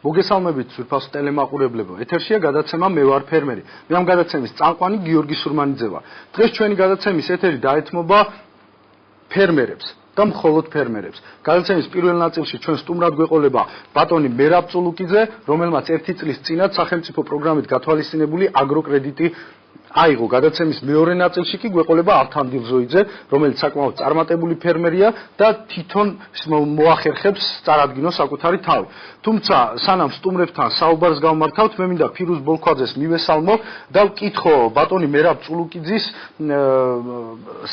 მოგესალმებით ძვირფასო ტელემაყურებლებო. ეთერშია გადაცემა მე ვარ ფერმერი. მე ამ გადაცემის წამყვანი გიორგი სურმანიძე ვარ. დღეს ჩვენი გადაცემის ეთერი დაეთმობა ფერმერებს და მხოლოდ ფერმერებს. გადაცემის პირველ ნაწილში ჩვენ სტუმრად გვეყოლება ბატონი მერაბ წულუკიძე, რომელმაც 1 წლის წინათ სახელმწიფო პროგრამით გათვალისწინებული აგროკრედიტი აიღო. გადაცემის მეორე ნაწილში კი გვეყოლება ართან დილზოიძე, რომელიც საკმაოდ წარმატებული ფერმერია და თვითონ მოახერხებს წარადგინოს საკუთარი თავი. თუმცა სანამ სტუმრებთან საუბარს გავმართავთ, მე მინდა ფირუზ ბოლქვაძეს მივესალმო და ვკითხო ბატონი მერაბ წულუკიძის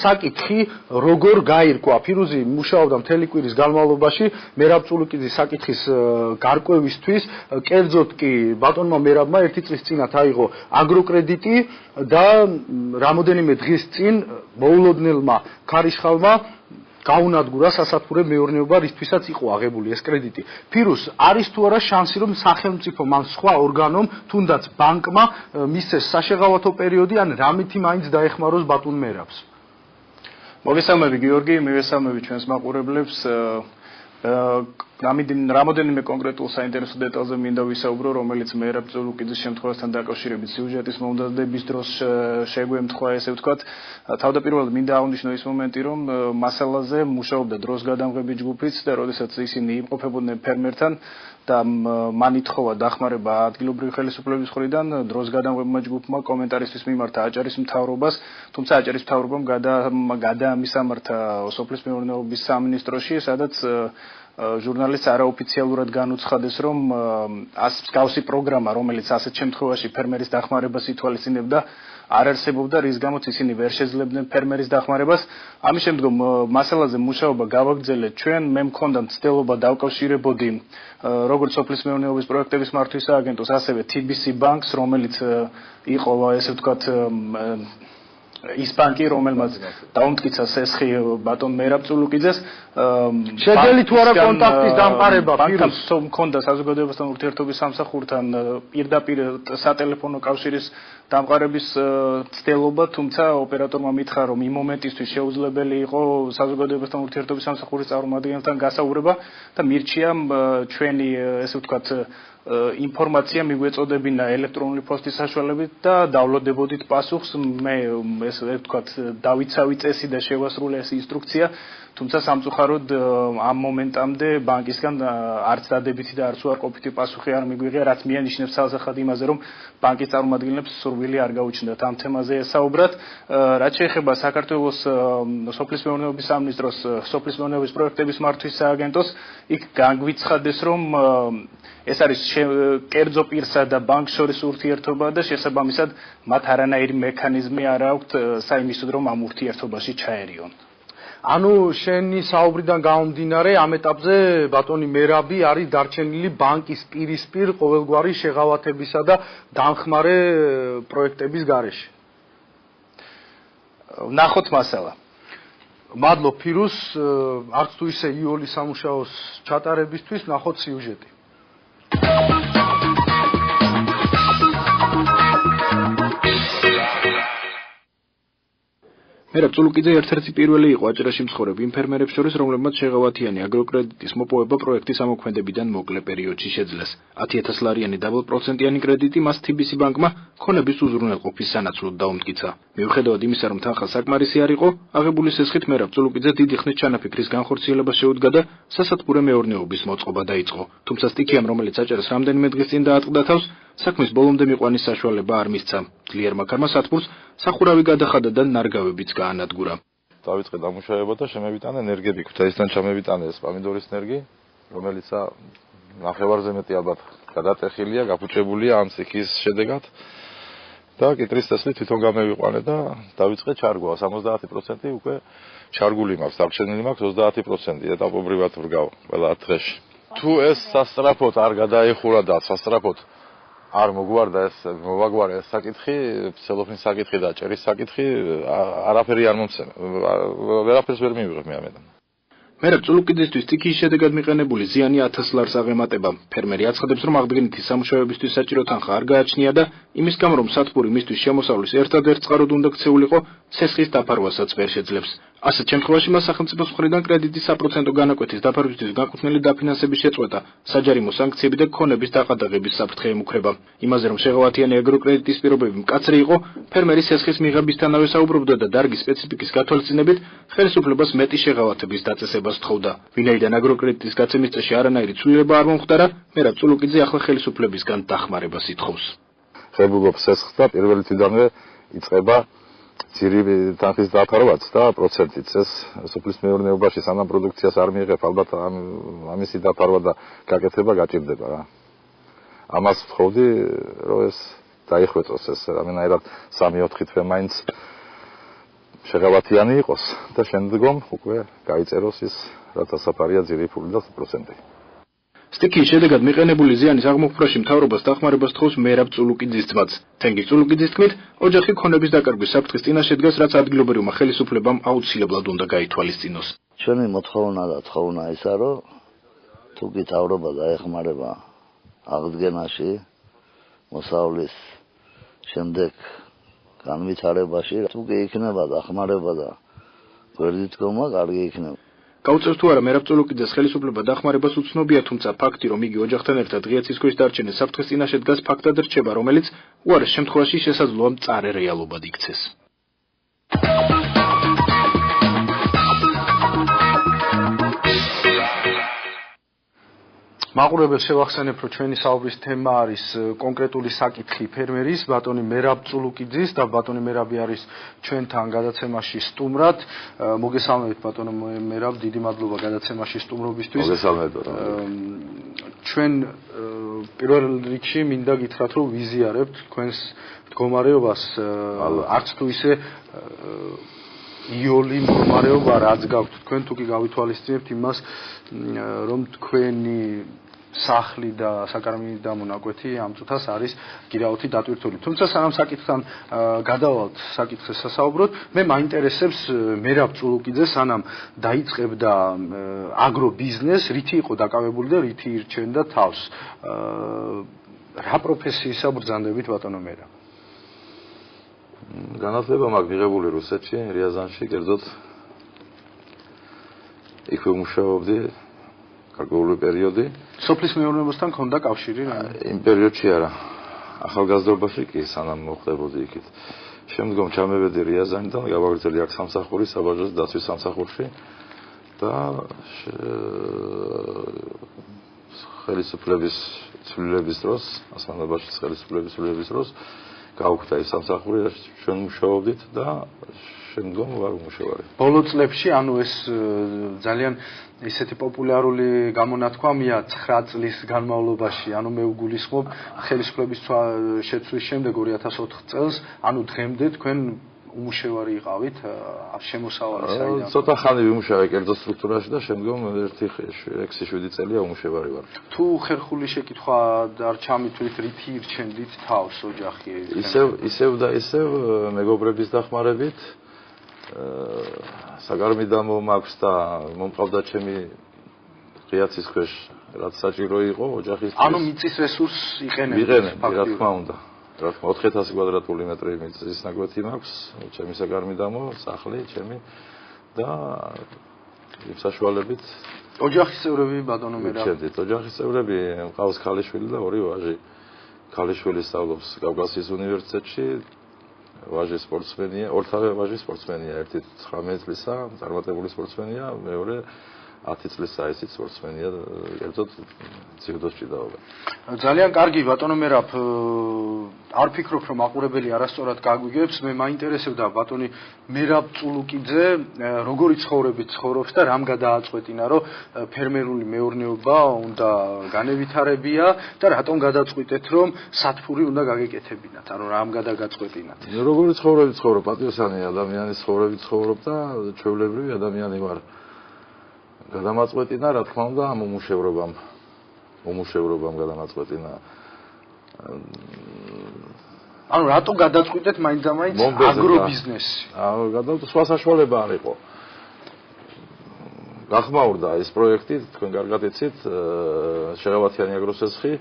საკითხი როგორ გაირკვა. ფირუზი მუშაობდა მთელი კვირის განმავლობაში მერაბ წულუკიძის საკითხის გარკვევისთვის, კერძოდ კი ბატონმა მერაბმა 1 წლის წინათ აიღო აგროკრედიტი და რამოდენიმე დღის წინ მოულოდნელმა ქარიშხალმა გაუნადგურა სასათბურე მეურნეობა, რისთვისაც იყო აღებული ეს კრედიტი. ფირუზ, არის თუ არა შანსი, რომ სახელმწიფომ ან სხვა ორგანომ, თუნდაც ბანკმა მისცეს საშეღავათო პერიოდი ან რამითი მაინც დაეხმაროს ბატონ მერაბს? მოგესალმები გიორგი, მივესალმები ჩვენს მაყურებლებს. რამოდენიმე კონკრეტულ საინტერესო დეტალზე მინდა ვისაუბრო, რომელიც მერაბ წულუკიძის შემთხვევასთან დაკავშირებით სიუჟეტის მომზადების დროს შეგვემთხვა, ესე ვთქვათ. თავდაპირველად მინდა აღვნიშნო ის მომენტი, რომ მასალაზე მუშაობდა დროს გადამღები ჯგუფიც და როდესაც ისინი იმყოფებოდნენ ფერმერთან და მან ითხოვა დახმარება ადგილობრივი ხელისუფლების მხრიდან, დროს გადამღებმა ჯგუფმა კომენტარისთვის მიმართა აჭარის მთავრობას, თუმცა აჭარის მთავრობამ გადაამისამართა სოფლის მეურნეობის სამინისტროში, სადაც ჟურნალისტს არაოფიციალურად განუცხადეს, რომ მსგავსი პროგრამა, რომელიც ასეთ შემთხვევაში ფერმერის დახმარებას ითვალისწინებდა, არ არსებობდა, რის გამოც ისინი ვერ შეძლებდნენ ფერმერის დახმარებას. ამის შემდგომ მასალაზე მუშაობა გავაგრძელეთ ჩვენ, მე მქონდა მცდელობა დავკავშირებოდი როგორც სოფლის მეურნეობის პროექტების მართვის სააგენტოს, ასევე TBC ბანკს, რომელიც იყო, ესე ვთქვათ, ის ბანკი, რომელმაც დაუმტკიცა სესხი ბატონ მერაბ წულუკიძეს. შეძელი თუ არა კონტაქტის დამყარება ფირუზ? მქონდა საზოგადოებასთან ურთიერთობის სამსახურთან პირდაპირ სატელეფონო კავშირის დამყარების ცდელობა, თუმცა ოპერატორმა მითხრა, რომ იმ მომენტისთვის შეუძლებელი იყო საზოგადოებასთან ურთიერთობის სამსახურის წარმომადგენელთან გასაუბრება და მირჩია ჩვენი, ესე ვთქვათ, ინფორმაცია მიგვეწოდებინა ელექტრონული პოსტის საშუალებით და დავლოდებოდით პასუხს. მე ესე ვთქვათ, დავიცავი წესი და შევასრულე ეს ინსტრუქცია, თუმცა სამწუხაროდ ამ მომენტამდე ბანკისგან არც დადებითი და არც უარყოფითი პასუხი არ მიგვიღია, რაც მიანიშნებს ცალსახად იმაზე, რომ ბანკის წარმომადგენლებს სურვილი არ გაუჩნდათ ამ თემაზე ესაუბრათ. რაც შეეხება საქართველოს სოფლის მეურნეობის სამინისტროს სოფლის მეურნეობის პროექტების მართვის სააგენტოს, იქ განგვიცხადეს, რომ ეს არის კერძო პირსა და ბანკს შორის ურთიერთობა და შესაბამისად მათ არანაირი მექანიზმი არ აქვთ საიმისოდ, რომ ამ ურთიერთობაში ჩაერიონ. ანუ შენი საუბრიდან გამომდინარე, ამ ეტაპზე ბატონი მერაბი არის დარჩენილი ბანკის პირისპირ ყოველგვარი შეღავათებისა და დამხმარე პროექტების გარეშე. ნახოთ მასალა. მადლობ ფირუზ, არც თუ ისე იოლი სამუშაოს ჩატარებისთვის, ნახოთ სიუჟეტი. მერაბ წულუკიძე ერთ-ერთი პირველი იყო აჭარაში მცხოვრებ იმ ფერმერებს შორის, რომლებმაც შეღავათიანი აგროკრედიტის მოპოვება პროექტის ამოქმედებიდან მოკლე პერიოდში შეძლეს. 10,000 ლარიანი დაბალპროცენტიანი კრედიტი მას TBC ბანკმა ქონების უზრუნველყოფის სანაცვლოდ დაუმტკიცა. მიუხედავად იმისა, რომ თანხა საკმარისი არ იყო, აღებული სესხით მერაბ წულუკიძე დიდი ხნის ჩანაფიქრის განხორციელებას შეუდგა და სასათბურე მეურნეობის მოწყობა დაიწყო. თუმცა სტიქიამ, რომელიც აჭარას რამდენიმე დღის წინ დაატყდა თავს, საქმის ბოლომდე მიყვანის საშუალება არ მისცა. ძლიერმა ქარმა სათბურს სახურავი გადახადა და ნარგავებიც გაანადგურა. დავიწყე დამუშავება და შემევიტანე ნერგები, ქუთაისთან ჩამევიტანე ეს პამიდორის ნერგი, რომელიც ნახევარზე მეტი ალბათ გადატეხილია, გაფუჭებულია ამ ციხის შედეგად და კიტრის წესლით თვითონ გამევიყვანე და დავიწყე ჩარგვა. 70% უკვე ჩარგული მაქვს, დარჩენილი მაქვს 30% ეტაპობრივად ვრგავ ყველა დღეში. თუ ეს სასწრაფოდ არ გადაეხურა და სასწრაფოდ არ მოგვარდა ეს მოვაგვარე ეს საკითხი, ცელოფნის საკითხი და ჭერის საკითხი, არაფერი არ მომცემ. ვერაფერს ვერ მივიღებ მე ამედან. მერაბ წულუკიძისთვის სტიქიის შედეგად მიყენებული ზიანი 1000 ლარს აღემატება. ფერმერი აცხადებს, რომ აღდგენითი სამუშაოებისთვის საჭირო თანხა არ გააჩნია და იმის გამო, რომ სათბური მისთვის შემოსავლის ერთადერთ წყაროდ უნდა ქცეულიყო, ცესხის დაფარვასაც ვერ შეძლებს. ასეთ შემთხვევაში მას სახელმწიფოს მხრიდან კრედიტის საპროცენტო განაკვეთის დაფარვისთვის განკუთვნილი დაფინანსების შეწყვეტა, საჯარიმო სანქციები და ქონების დაყადაღების საფრთხე ემუქრება. იმაზე, რომ შეღავათიანი აგროკრედიტის პირობები მკაცრი იყო, ფერმერი ცესხის მიღებისთანავე საუბრობდა და დარგის სპეციფიკის გათვალისწინებით ხელისუფლებას მეტი შეღავათების დაწესებას თხოვდა. ვინაიდან აგროკრედიტის გაცემის წესში არანაირი ცვლილება არ მომხდარა, მერაბ წულუკიძე ახლა ხელისუფლებისგან დახმარებას ითხოვს. ღებულობს ცესხს და პირველი თვიდანვე იწყება ძირი თანხის დაფარვაც და პროცენტიც ეს სოფლის მეურნეობაში სანამ პროდუქციას არ მიიღებ ალბათ ამისი დაფარვა და გაკეთება გაჭირდება რა. ამას ვთხოვდი რომ ეს დაიხვეწოს ეს რამენაირად 3-4 თვე მაინც შეღავათიანი იყოს და შემდგომ უკვე გაიწეროს ის რაც ასაფარია ძირი ფული და პროცენტი. სტიქიის შედეგად მიყენებული ზიანის აღმოფხვრაში მთავრობას დახმარებას თხოვს მერაბ წულუკიძის ძმაც. თენგიზ წულუკიძის თქმით, ოჯახი ქონების დაკარგვის საფრთხის წინაშე დგას, რაც ადგილობრივმა ხელისუფლებამ აუცილებლად უნდა გაითვალისწინოს. ჩვენი მოთხოვნა და თხოვნა ისა, რომ თუ კი მთავრობა დაეხმარება აღდგენაში, მოსავლის შემდეგ განვითარებაში, თუ კი იქნება დახმარება და გვერდით გომა, კარგი იქნება. გაუწევს თუ არა მერაბ წულუკიძეს ხელისუფლება დახმარებას უცნობია, თუმცა ფაქტი, რომ იგი ოჯახთან ერთად ღიაცის ქვეშ დარჩენის საფრთხის წინაშე დგას, ფაქტად რჩება, რომელიც უარეს შემთხვევაში შესაძლოა მწარე რეალობად იქცეს. მაყურებელს შევახსენებ, რომ ჩვენი საუბრის თემა არის კონკრეტული საკითხი ფერმერის ბატონი მერაბ წულუკიძის და ბატონი მერაბი არის ჩვენთან გადაცემაში სტუმრად. მოგესალმებით ბატონო მერაბ, დიდი მადლობა გადაცემაში სტუმრობისთვის. მოგესალმებით. ჩვენ პირველ რიგში მინდა გითხრათ, რომ ვიზიარებთ თქვენს მდგომარეობას, არც თუ ისე იოლი მდგომარეობა რაც გაქვთ თქვენ, თუ კი გავითვალისწინებთ იმას, რომ თქვენი სახლი და საკარმი და მონაკვეთი ამ წუთას არის გირაოთი დატვირთული. თუმცა სანამ საკითხთან გადავალთ საკითხზე სასაუბროთ, მე მაინტერესებს მერაბ წულუკიძე სანამ დაიწყებდა აგრობიზნესს, რითი იყო დაკავებული და რითი ირჩენდა თავს. რა პროფესიისა ბრძანდებით ბატონო მერაბ? განათლება მაქვს მიღებული რუსეთში, რიაზანში, კერძოდ იქ ვმუშაობდი გარკვეული პერიოდი. სოფლის მეურნეობასთან ქონდა კავშირი რა? იმ პერიოდში არა. ახალგაზრდობაში კი სანამ მოხდებოდი იქით. შემდგომ ჩამევედი რიაზანიდან, გავაგრძელე აქ სამსახური საბაჟოს დაცვის სამსახურში და ხელისუფლების ცვლილების დროს, ასამბლეაში ხელისუფლების ცვლილების დროს გავუხდა ის სამსახური, ჩვენ მუშაობდით და შემდგომ ვარ მუშავარი. ბოლო წლებში, ანუ ეს ძალიან ისეთი პოპულარული გამონათქვამია 9 წლის განმავლობაში, ანუ მე ვგულისხმობ ხელისუფლების შეცვლის შემდეგ 2004 წელს, ანუ დღემდე თქვენ უმუშევარი იყავით შემოსავალი საიდან? ცოტა ხანი ვიმუშავე კერძო სტრუქტურაში და შემდგომ 6-7 წელია უმუშევარი ვარ. თუ ხერხული შეკითხვა არ ჩამითვლით, რითი ირჩენდით თავს ოჯახი? ისევ და ისევ მეგობრების დახმარებით საგარმიდამო მაქვს და მომყავდა ჩემი ღიაცის ქვეშ, რაც საჭირო იყო ოჯახისთვის. ანუ მიწის რესურსს იყენებთ? ვიყენებ, რა თქმა უნდა. 4000 კვადრატული მეტრი მიწის ნაკვეთი მაქვს, ჩემი საგარმიდამო, სახლი, ჩემი და იმ საშუალებით ოჯახის წევრები ბატონო მერაბ? ვიჩერდით. ოჯახის წევრები მყავს ქალიშვილი და 2 ვაჟი. ქალიშვილი სწავლობს კავკასიის უნივერსიტეტში. ვაჟი სპორტსმენია, ორთავე ვაჟი სპორტსმენია, ერთი 19 წლისა, წარმატებული სპორტსმენია, მეორე 10 წლის საისით სპორტსმენია, კერძოდ ციგდოსში დაობა. ძალიან კარგი ბატონო მერაბ, არ ფიქრობ რომ მაყურებელი არასწორად გაგვიგებს, მე მაინტერესებდა ბატონი მერაბ წულუკიძე როგორი ცხოვრებით ცხოვრობს და რამ გადააწყვეტინა, რომ ფერმერული მეურნეობა უნდა განევითარებია და რატომ გადაწყვიტეთ რომ სათფური უნდა გაგეკეთებინათ, ანუ რამ გადაგაწყვეტინათ? როგორი ცხოვრებით ცხოვრობ, პატიოსანი ადამიანის ცხოვრებით ცხოვრობ და ჩვეულებრივი ადამიანი ვარ. გადამაწყვეტინა, რა თქმა უნდა, ამ უმუშევრობამ გადამაწყვეტინა. ანუ რატო გადაწყვიტეთ მაინც-ამაინც აგრობიზნესი? სხვა საშუალება არ იყო. გახმაურდა ეს პროექტი, თქვენ კარგად იცით, შეღავათიანი აგროცეცხი,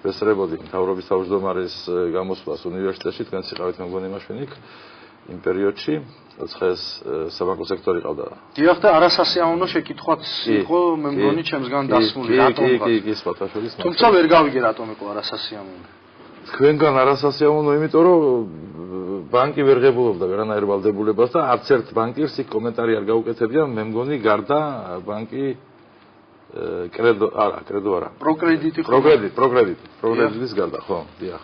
ვესწრებოდი მთავრობის თავმჯდომარის გამოსვლას უნივერსიტეტში, თქვენც იყავით მეგონი მაშინ იქ. იმ პერიოდში, როცა ეს საბანკო სექტორი ყავდა. დიახ და არასასიამოვნო შეკითხვაც იყო, მე მგონი ჩემსგან დასმული, რატომღაც. კი, სპათაშვილის. თუმცა ვერ გავიგე რატომ იყო არასასიამოვნო. თქვენგან არასასიამოვნო, იმიტომ რომ ბანკი ვერ ღებულობდა ვერანაირ ვალდებულებას და არც ერთ ბანკირს იქ კომენტარი არ გაუკეთებია, მე მგონი გარდა ბანკი კრედო არა. პროკრედიტის გარდა, ხო, დიახ.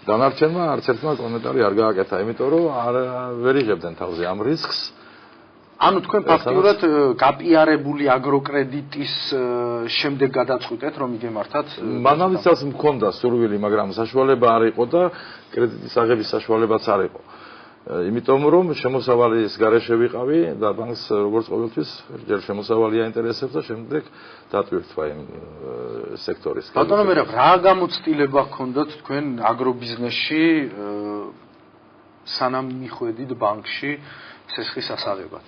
დანარჩენმა არც ერთმა კომენტარი არ გააკეთა, იმიტომ რომ ვერ იღებდნენ თავზე ამ რისკს. ანუ თქვენ ფაქტიურად გაპიარებული აგროკრედიტის შემდეგ გადაწყვიტეთ, რომ იგემართათ? მანავისაც მქონდა სურვილი, მაგრამ საშუალება არ იყო და კრედიტის აღების საშუალებაც არ იყო. იმიტომ რომ შემოსავალის გარეშე ვიყავი და ბანკს როგორც ყოველთვის ჯერ შემოსავალი აინტერესებს და შემდეგ დატვირთვა იმ სექტორის. ბატონო მერაბ, რა გამოცდილება ჰქონდათ თქვენ აგრობიზნესში სანამ მიხვედით ბანკში სესხის ასაღებად?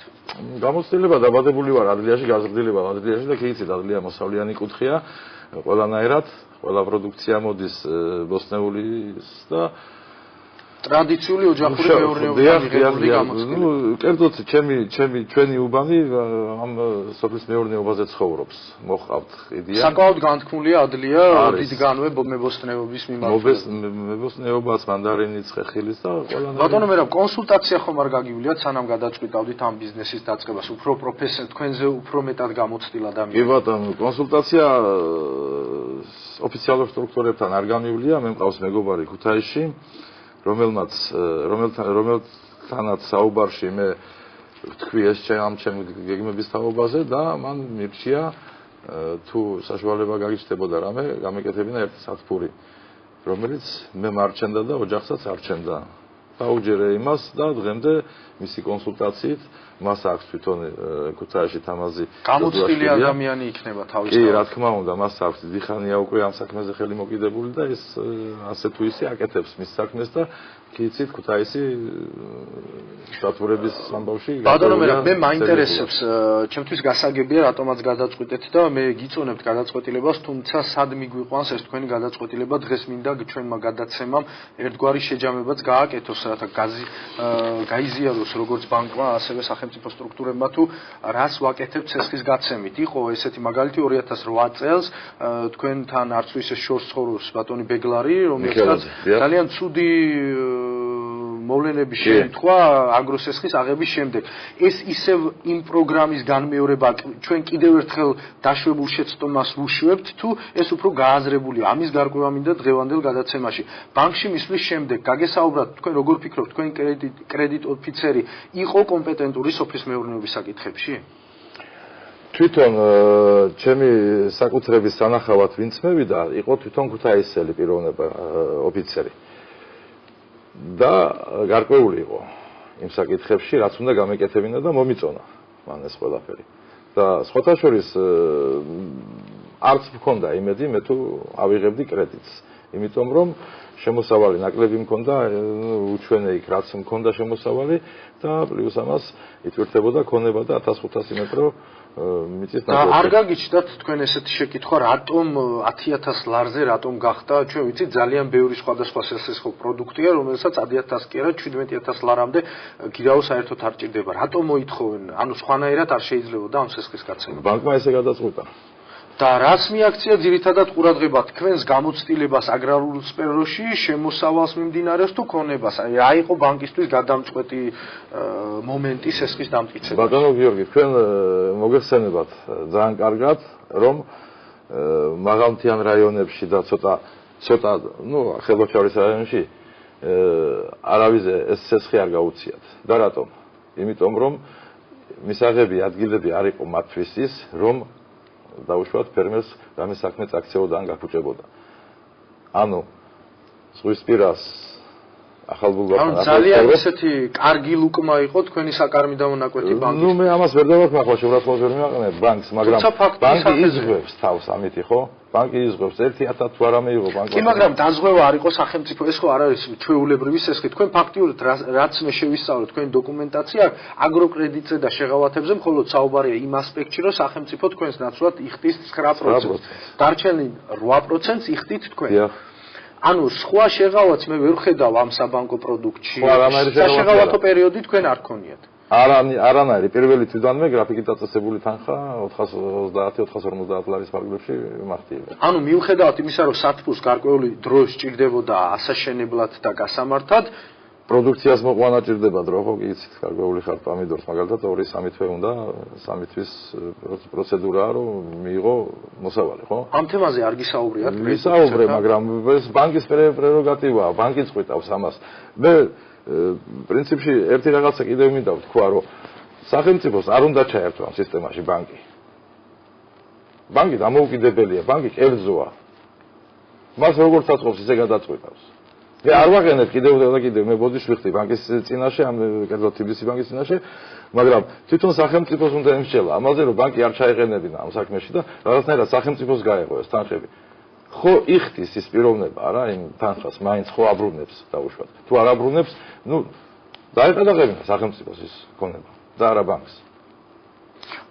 გამოცდილება დაბადებული ვარ ადრიაში, გაზრდილება ადრიაში და კი იცით, ადრია მოსავლიანი კუთხეა, ყველანაირად, ყველა პროდუქცია მოდის ბოსნეულის და ტრადიციული ოჯახური მეურნეობიდან მიღებული გამოცდილება. კერძოდ ჩვენი უბანი ამ სოფლის მეურნეობაზე ცხოვრობს. მოყავთ ყიდია. საკმაოდ განთქმულია ადლია დიდგანვე მებოსტნეობის მიმართულებით. მებოსტნეობას, მანდარინის, ხეხილის და ყველანაირად. ბატონო მერაბ, კონსულტაცია ხომ არ გაგივლიათ სანამ გადაწყვიტავდით ამ ბიზნესის დაწყებას? უფრო პროფესიულ, თქვენზე უფრო მეტად გამოცდილ ადამიანს. კი ბატონო, კონსულტაცია ოფიციალურ სტრუქტურებთან არ გამივლია, მე მყავს მეგობარი ქუთაისში. რომელთანაც საუბარში მე ვთქვი ეს ამ ჩემ გეგმების თაობაზე და მან მირჩია თუ საშუალება გაგიჩნდებოდა რამე გამეკეთებინა ერთი სათფური რომელიც მე მარჩენდა და ოჯახსაც არჩენდა დაუჯერე იმას და დღემდე მისი კონსულტაციით მას აქვს თვითონ ქუთაისში თამაზი გამოცდილი ადამიანი იქნება თავის კი რა თქმა უნდა მას აქვს დიდი ხანია უკვე ამ საქმეზე ხელი მოკიდებული და ეს ასე თუ ისე აკეთებს მის საქმეს და კი იცით ქუთაისი სტატურების ამბავში ბატონო მე მაინტერესებს ჩემთვის გასაგებია რატომაც გადაწყვიტეთ და მე გიწონებთ გადაწყვეტილებას თუმცა სად მიგვიყვანს ეს თქვენი გადაწყვეტილება დღეს მინდა ჩვენმა გადაცემამ ერთგვარი შეჯამებაც გააკეთოს რათა გაიზიაროს როგორც ბანკმა ასევე სახელმწიფო სტრუქტურებმა თუ რას ვაკეთებთ ცესხის გაცემით. იყო ესეთი მაგალითი 2008 წელს თქვენთან არც ისე შორს ცხოვრობს ბატონი ბეგლარი, რომელსაც ძალიან ცუდი მოვლენები შეიტყვა აგროსესხის აღების შემდეგ. ეს ისევ იმ პროგრამის განმეორება ჩვენ კიდევ ერთხელ დაშვებულ შეცდომას ვუშვებთ თუ ეს უფრო გააზრებულია. ამის გარკვევა მინდა დღევანდელ გადაცემაში. ბანკში მისვლის შემდეგ გაგესაუბრათ თქვენ როგორ ფიქრობთ თქვენ კრედიტ ოფიცერი იყო კომპეტენტური სოფლის მეურნეობის საკითხებში? თვითონ ჩემი საკუთრების სანახავად ვინც მევიდა იყო თვითონ ქუთაისელი პიროვნება ოფიცერი. და გარკვეული იყო იმ საკითხებში, რაც უნდა გამეკეთებინა და მომიწონა მან ეს ყველაფერი. და სხვათა შორის არც მქონდა იმედი მე თუ ავიღებდი კრედიტს, იმიტომ რომ შემოსავალი ნაკლები მქონდა, უჩვენე იქ რაც მქონდა შემოსავალი და პლუს ამას იტვირთებოდა ქონება და 1500 მეტრო მიწის და არ გაგიჩნდათ თქვენ ესეთი შეკითხვა რატომ 10000 ლარზე რატომ გახდა ჩვენ ვიცით ძალიან ბევრი სხვადასხვა სესხო პროდუქტია რომელსაც 10000 კი არა 17000 ლარამდე გირაო საერთოდ არ ჭირდება რატომ მოითხოვენ ანუ სხვანაირად არ შეიძლებოდა ამ სესხის გაცემა ბანკმა ესე გადაწყვიტა და რაც მიაქცია ძირითადად ყურადღება თქვენს გამოცდილებას აგრარულ სფეროში შემოსავალს მიმდინარეობს თუ ქონებას აი რა იყო ბანკისთვის გადამწყვეტი მომენტი სესხის დამტკიცებაში ბატონო გიორგი თქვენ მოგეხსენებათ ძალიან კარგად რომ მაღალმთიან რაიონებში და ცოტა ნუ ხელვაჩაურის რაიონში არავიზე ეს სესხი არ გაუციათ და რატომ იმიტომ რომ მისაღები ადგილები არ იყო მათთვის ის რომ დაუშვათ ფერმერს რამე საქმე წაქცეოდა ან გაფუჭებოდა. ანუ ზღვისპირას ახალბულვართან ძალიან ესეთი კარგი ლუკმა იყო თქვენი საკარმი დამონაკვეთი ბანკის. ნუ მე ამას ვერ დავახმახვა, შეურაცხყოფას ვერ მივაყენებ ბანკს, მაგრამ ბანკი იზღვევს თავს ამით ხო? ბანკი იზღვევს 1000 თუ არა მეიღო ბანკი. კი, მაგრამ დაზღვევა არ იყო სახელმწიფო, ეს ხო არ არის ჩვეულებრივი სესხი. თქვენ ფაქტიურად რაც მე შევისწავლე თქვენი დოკუმენტაცია აგროკრედიტზე და შეღავათებზე მხოლოდ საუბარია იმ ასპექტში, რომ სახელმწიფო თქვენს ნაცვლად იხდის 9%. დარჩენილ 8%-ს იხდით თქვენ. ანუ სხვა შეღავაც მე ვერ ხედავ ამ საბანკო პროდუქტში. სხვა რამე შეღავათო პერიოდი თქვენ არ ქონიათ. არანაირი პირველი თვითონვე გრაფიკით დაწესებული თანხა 430-450 ლარის ფარგლებში მართია. ანუ მიუხედავად იმისა, რომ სათბურს გარკვეული დრო სჭირდებოდა ასაშენებლად და გასამართად, პროდუქციას მოყვანა ჭირდება დრო, ხო კი იცით, გარკვეული ხარ პომიდორს მაგალითად 2-3 თვე უნდა, 3 თვის პროცედურაა, რომ მიიღო მოსავალი, ხო? ამ თემაზე არ გისაუბრიათ? ვისაუბრე, მაგრამ ეს ბანკის პრეროგატივაა, ბანკი წყვიტავს ამას. მე პრინციპში ერთი რაღაცა კიდევ მინდა ვთქვა, რომ სახელმწიფოს არ უნდა ჩაერთვა ამ სისტემაში ბანკი. ბანკი დამოუკიდებელია, ბანკი კერძოა. მას როგორც აწყობს, ისე გადაწყვეტავს. მე არ ვაყენებ კიდევ და კიდევ მე ბოდიში ვიხდი ბანკის წინაშე, ამ კერძოდ TBC ბანკის წინაშე, მაგრამ თვითონ სახელმწიფოს უნდა ემსჯელა ამაზე, რომ ბანკი არ ჩაეყენებინა ამ საქმეში და რაღაცნაირად სახელმწიფოს გაეღო ეს თანხები. ხო იხდის ის პიროვნება არა იმ თანხას, მაინც ხო აბრუნებს დაუშვათ. თუ არ აბრუნებს, ნუ დაეყადაღებინა სახელმწიფოს ის ქონება და არა ბანკს.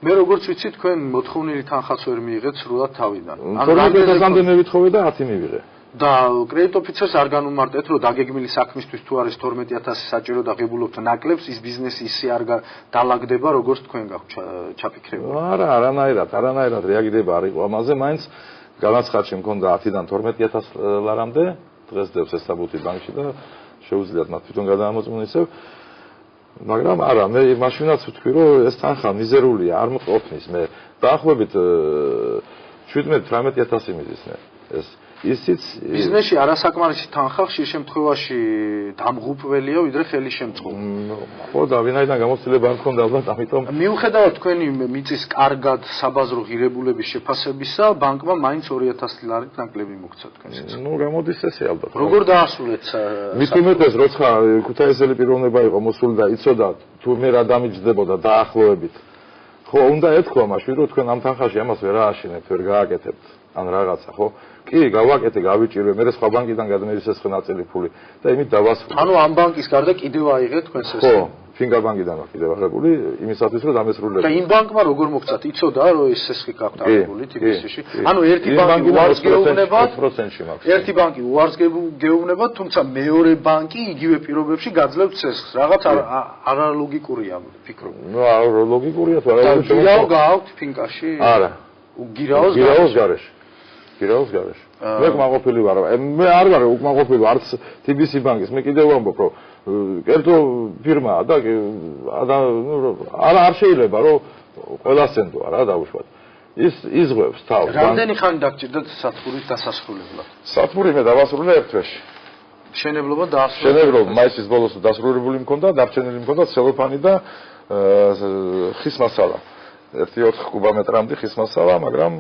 მე როგორც ვიცი, თქვენ მოთხოვნილი თანხაც ვერ მიიღეთ სრულად თავიდან. 12-ამდე მე ვითხოვე და 10 მივიღე. და კრედიტ ოფიცერს არ განუმარტეთ, რომ დაგეგმილი საქმისთვის თუ არის 12000 საჭირო და ღებულობთ ნაკლებს, ის ბიზნესი ისე არ დაალაგდება, როგორც თქვენ გაქვთ ჩაფიქრებული. არა, არანაირად რეაგირება არ იყო ამაზე, მაინც განაცხადში მქონდა 10-დან 12000 ლარამდე, დღეს დევს ეს საბუთი ბანკში და შეუძლიათ მათ თვითონ გადაამოწმონ ისევ. მაგრამ არა, მე მაშინაც ვთქვი, რომ ეს თანხა მიზერულია, არ მყოფნის მე. დაახლოებით 17-18000 მიზისნე ეს ისიც ბიზნესში არასაკმარისი თანხა ხშირ შემთხვევაში დამღუპველია, ვიდრე ხელი შემწყობა. ხო და ვინაიდან გამოცდილება არ მქონდა ალბათ, ამიტომ მიუხედავად თქვენი მიწის კარგად საბაზრო ღირებულების შეფასებისა, ბანკმა მაინც 2000 ლარით ნაკლები მოგცა თქვენს. ნუ გამოდის ესე ალბათ. როგორ დაასრულეთ? მით უმეტეს როცა ქუთაისელი პიროვნება იყო მოსული და იცოდა თუ მე რა დამიჯდებოდა დაახლოებით. ხო, უნდა ეთქვა მაშინ, რომ თქვენ ამ თანხაში ამას ვერ ააშენებთ, ვერ გააკეთებთ. ან რაღაცა, ხო? კი, გავაკეთე, გავიჭირე, მე სხვა ბანკიდან გადმეისესხე ნაწილი ფული და იმით დავასრულე. ანუ ამ ბანკის გარდა კიდევ აიღეთ თქვენს ეს? ხო, ფინგა ბანკიდან ვარ კიდევ აღებული, იმისათვის რომ დამესრულებო. და იმ ბანკმა როგორ მოგცათ? იცოდა რომ ეს სესხი გაქვთ აღებული TBC-ში. ანუ ერთი ბანკი უარს გეუბნებათ, 100%-ში მაქვს. ერთი ბანკი უარს გეუბნებათ, თუმცა მეორე ბანკი იგივე პირობებში გაძლევთ სესხს. რაღაც არალოგიკურია ფიქრობ. ნუ არალოგიკურია თუ არა? გირაო გააქვთ ფინკაში? არა. გირაოს გარეშე. გირაოს გარეშე. მე უკმაყოფილი ვარ. მე არ ვარ უკმაყოფილი, არც TBC ბანკის. მე კიდევ ვამბობ, რომ კერძო ფირმაა და არ შეიძლება რომ ყველასენდო არა დაუშვათ. ის იზღვევს თავს. რამდენი ხანი დაგჭირდათ სათბურის დასასრულებლად? სათბური მე დავასრულე ერთ თვეში. მშენებლობა დაასრულე. მშენებლობა მაისის ბოლოს დასრულებული მქონდა, დარჩენილი მქონდა ცელოფანი და ხის მასალა. 1-4 კუბომეტრამდე ხის მასალა, მაგრამ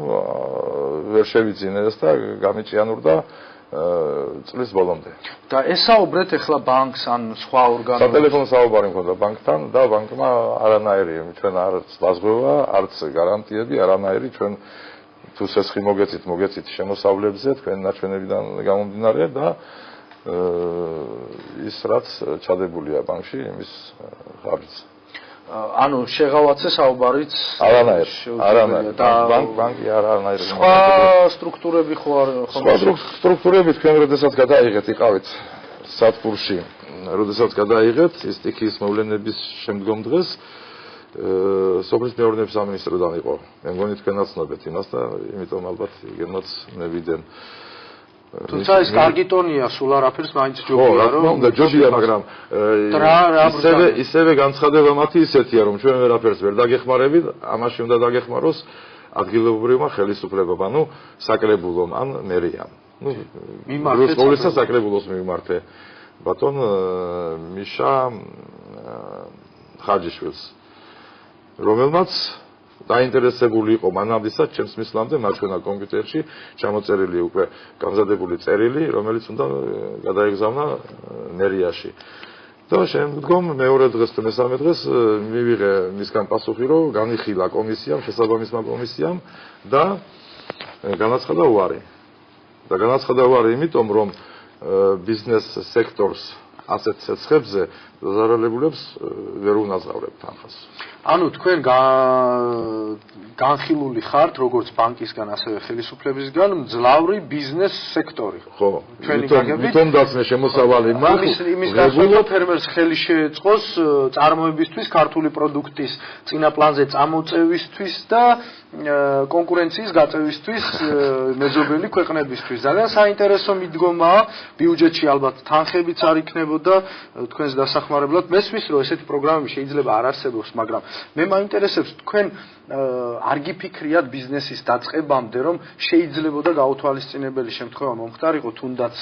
ვერ შევიძინე ეს და გამიჭიანურდა წლის ბოლომდე. და ესაუბრეთ ახლა ბანკს ან სხვა ორგანოებს? სატელეფონო საუბარი მქონდა ბანკთან და ბანკმა არანაირი ჩვენ არც ბაზღვევა, არც გარანტიები, არანაირი ჩვენ თუ სესხი მოგეცით შემოსავლებზე თქვენ ნაჩვენებიდან გამომდინარე და ის რაც ჩადებულია ბანკში იმის ხარჯს. ანუ შეღავათზე საუბარიც არანაირი ბანკი არანაირი სხვა სტრუქტურები ხო არ სხვა სტრუქტურები თქვენ როდესაც გადაიღეთ იყავით სათბურში როდესაც გადაიღეთ ის სტიქის მოვლენების შემდგომ დღეს სოფლის მეურნეობის სამინისტროდან იყო მე მგონი თქვენაც ცნობეთ იმას და იმიტომ ალბათ იგენოც მევიდენ თუმცა ეს კარგი ტონია, სულ არაფერს მაინც ჯობია რომ და ჯობია, მაგრამ ისევე განცხადება მათი ისეთია, რომ ჩვენ ვერაფერს ვერ დაგეხმარებით, ამაში უნდა დაგეხმაროს ადგილობრივმა ხელისუფლებამ, ანუ საკრებულომ ან მერიამ. ნუ მიმართე საკრებულოს მიმართე ბატონ მიშა ხაჯიშვილს, რომელმაც დაინტერესებული იყო მანამდესაც ჩემს მისვლამდე მაჩვენა კომპიუტერში ჩამოწერილი უკვე გამზადებული წერილი, რომელიც უნდა გადაეგზავნა მერიაში. და შემდგომ მეორე დღეს თუ მესამე დღეს მივიღე მისგან პასუხი, რომ განიხილა კომისიამ, შესაბამისმა კომისიამ და განაცხადა უარი. და განაცხადა უარი იმიტომ, რომ ბიზნეს სექტორს ასეთ ცეცხლებზე დაზარალებულებს ვერ უნაზავრებ თანხას. ანუ თქვენ განხილული ხართ როგორც ბანკისგან, ასევე ხელისუფლებისგან მძლავრი ბიზნეს სექტორი. ხო, ჩვენი გაგებით მითომდაც მე შემოსავალი მაქვს. იმის გასაგებია ფერმერს ხელი შეეწყოს წარმოებისთვის, ქართული პროდუქტის წინა პლანზე წამოწევისთვის და კონკურენციის გაწევისთვის მეზობელი ქვეყნებისთვის. ძალიან საინტერესო მიდგომაა, ბიუჯეტში ალბათ თანხებიც არ იქნებოდა თქვენს დასახმარებლად. მესმის რომ ესეთი პროგრამები შეიძლება არ არსებობს, მაგრამ მე მაინტერესებს თქვენ არ გიფიქრიათ ბიზნესის დაწყებამდე რომ შეიძლებოდა გაუთვალისწინებელი შემთხვევა მომხდარიყო, თუნდაც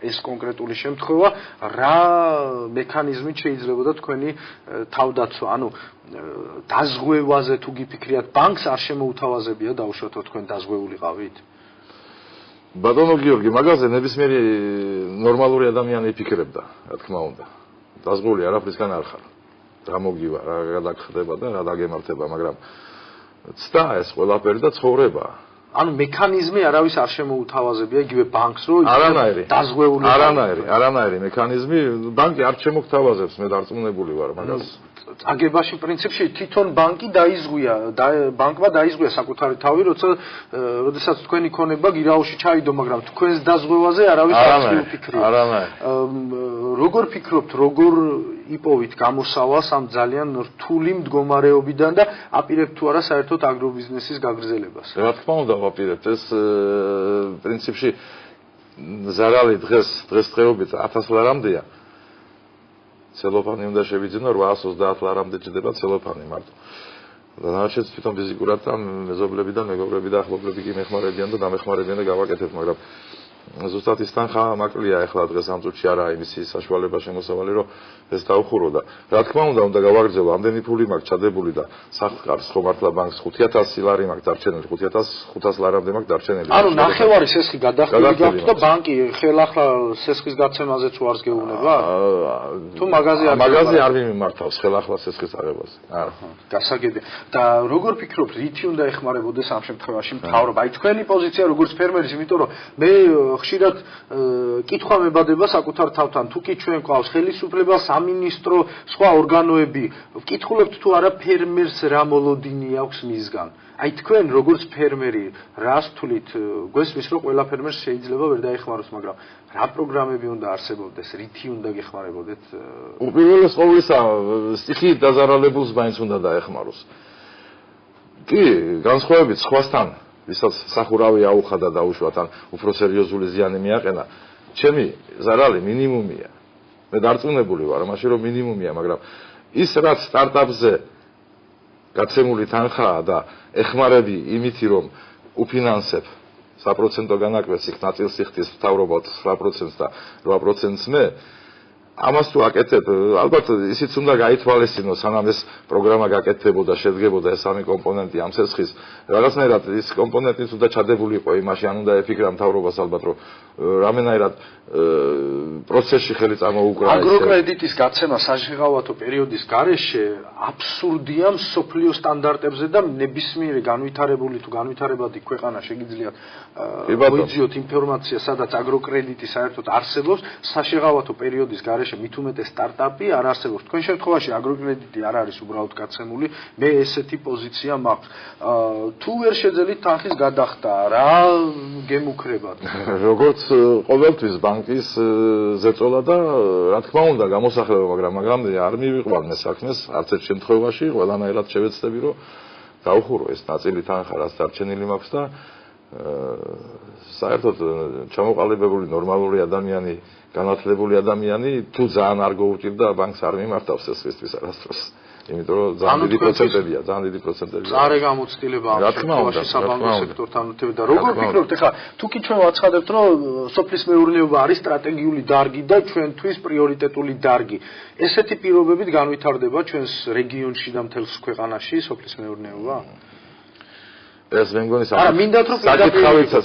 ეს კონკრეტული შემთხვევა, რა მექანიზმით შეიძლებოდა თქვენი თავდაცვა, ანუ დაზღვევაზე თუ გიფიქრიათ, ბანკს არ შემოუთავაზებია დაუშვათ თქვენ დაზღვეულიყავით? ბატონო გიორგი, მაგაზე ნებისმიერი ნორმალური ადამიანი იფიქრებდა, რა თქმა უნდა. დაზღვეული არაფრისგან არ ხარ. რა მოგივა, რა გადაგხდება და რა დაგემართება, მაგრამ ცდა ეს ყველაფერი და ცხოვრება. ანუ მექანიზმი არავის არ შემოუთავაზებია იგივე ბანკს, რომ დაზღვეული არანაირი მექანიზმი ბანკი არ შემოგთავაზებს, მე დარწმუნებული ვარ მაგას. აგებაში პრინციპში თვითონ ბანკი ბანკმა დაიზღვია საკუთარი თავი, როდესაც თქვენი ქონება გირაოში ჩაიდო, მაგრამ თქვენს დაზღვევაზე არავის არ შეუფიქრია. როგორ ფიქრობთ, როგორ იპოვით გამოსავალს ამ ძალიან რთული მდგომარეობიდან და აპირებთ თუ არა საერთოდ აგრობიზნესის გაგრძელებას? რა თქმა უნდა, ვაპირებთ. ეს პრინციპში ზარალი დღესდღეობით 1000 ლარამდეა. ცელოფანი უნდა შევიძინო 830 ლარამდე ჭდება ცელოფანი მარტო. დანარჩენს თვითონ ფიზიკურად და მეზობლები და მეგობრები და ახლობლები კი მეხმარებიან და დამეხმარებიან და გავაკეთებთ, მაგრამ ზუსტად ის თანხა მაკლია ახლა დღეს ამ წუთში არა იმის საშუალება შემოსავალი რომ ეს დაუხურო და რა თქმა უნდა გავაგრძელო, ამდენი ფული მაქვს ჩადებული და საფრთხეს ხო მართლა ბანკს 5000 ლარი მაქვს დარჩენილი, 5500 ლარამდე მაქვს დარჩენილი. ანუ ნახევარი სესხი გადახდილი გაქვთ და ბანკი ხელახლა სესხის გაცემაზეც უარს გეუბნება? თუ მაგაზი არ მიმართავს ხელახლა სესხის აღებაზე. არა. გასაგებია. და როგორ ფიქრობთ, რითი უნდა ეხმარებოდეს ამ შემთხვევაში მთავრობა? აი თქვენი პოზიცია როგორც ფერმერის, იმიტომ რომ მე ხშირად კითხვა მებადება საკუთარ თავთან, თუ კი ჩვენ გვყავს ხელისუფლება, სამინისტრო, სხვა ორგანოები, ვკითხულებთ თუ არა ფერმერს რა მოლოდინი აქვს მისგან. აი თქვენ როგორც ფერმერი, რას თვლით? გვესმის რომ ყველა ფერმერს შეიძლება ვერ დაეხმაროს, მაგრამ რა პროგრამები უნდა არსებობდეს, რითი უნდა გეხმარებოდეთ? უპირველეს ყოვლისა, სტიქიით დაზარალებულს მაინც უნდა დაეხმაროს. კი, განსხვავებით სხვასთან ვისაც სახურავი აუხადა დაუშვათ ან უფრო სერიოზული ზიანი მიაყენა, ჩემი ზარალი მინიმუმია. მე დარწმუნებული ვარ, მაშინ რომ მინიმუმია, მაგრამ ის რაც სტარტაპზე გაცემული თანხაა და ეხმარები იმითი რომ უფინანსებ საპროცენტო განაკვეთს იქ ნაწილს იხდის მთავრობა 9%-ს და 8%-ს მე ამას თუ აკეთებ, ალბათ ისიც უნდა გაითვალისწინოს, სანამ ეს პროგრამა გაკეთდებოდა, შედგებოდა ეს სამი კომპონენტი ამ სესხის. რაღაცნაირად ის კომპონენტიც უნდა ჩადებული იყო იმაში, ან უნდა ეფიქრა მთავრობას ალბათ, რომ რამენაირად პროცესში ხელი წამოუკრა. აგროკრედიტის გაცემა საშეღავათო პერიოდის გარეშე აბსურდია მსოფლიო სტანდარტებზე და ნებისმიერი განვითარებული თუ განვითარებადი ქვეყანა შეგიძლიათ მოიძიოთ ინფორმაცია, სადაც აგროკრედიტი საერთოდ არსებობს, საშეღავათო პერიოდის გარეშე მით უმეტეს სტარტაპი არ არსებობს. თქვენ შემთხვევაში აგროკრედიტი არ არის უბრალოდ გაცემული, მე ესეთი პოზიცია მაქვს. თუ ვერ შეძელით თანხის გადახდა, რა გემუქრებათ? როგორც ყოველთვის ბანკის ზეწოლა და რა თქმა უნდა გამოსახლება, მაგრამ მაგამდე არ მივიყვარ მე საქმეს არც ერთ შემთხვევაში, ყველანაირად შევეცდები რომ დაუხურო ეს ნაწილი თანხა რაც დარჩენილი მაქვს და საერთოდ ჩამოყალიბებული ნორმალური ადამიანი, განათლებული ადამიანი თუ ძალიან არ გაუჭირდა ბანკს არ მიმართავს ეს ხისთვის არასდროს. იმიტომ რომ ძალიან დიდი პროცენტებია. წარე გამოცდილება ამ შემთხვევაში საბანკო სექტორთან უთები და როგორ ფიქრობთ, ეხლა თუ კი ჩვენ ვაცხადებთ, რომ სოფლის მეურნეობა არის სტრატეგიული დარგი და ჩვენთვის პრიორიტეტული დარგი. ესეთი პირობებით განვითარდება ჩვენს რეგიონში და მთელს ქვეყანაში სოფლის მეურნეობა? ეს მე მგონი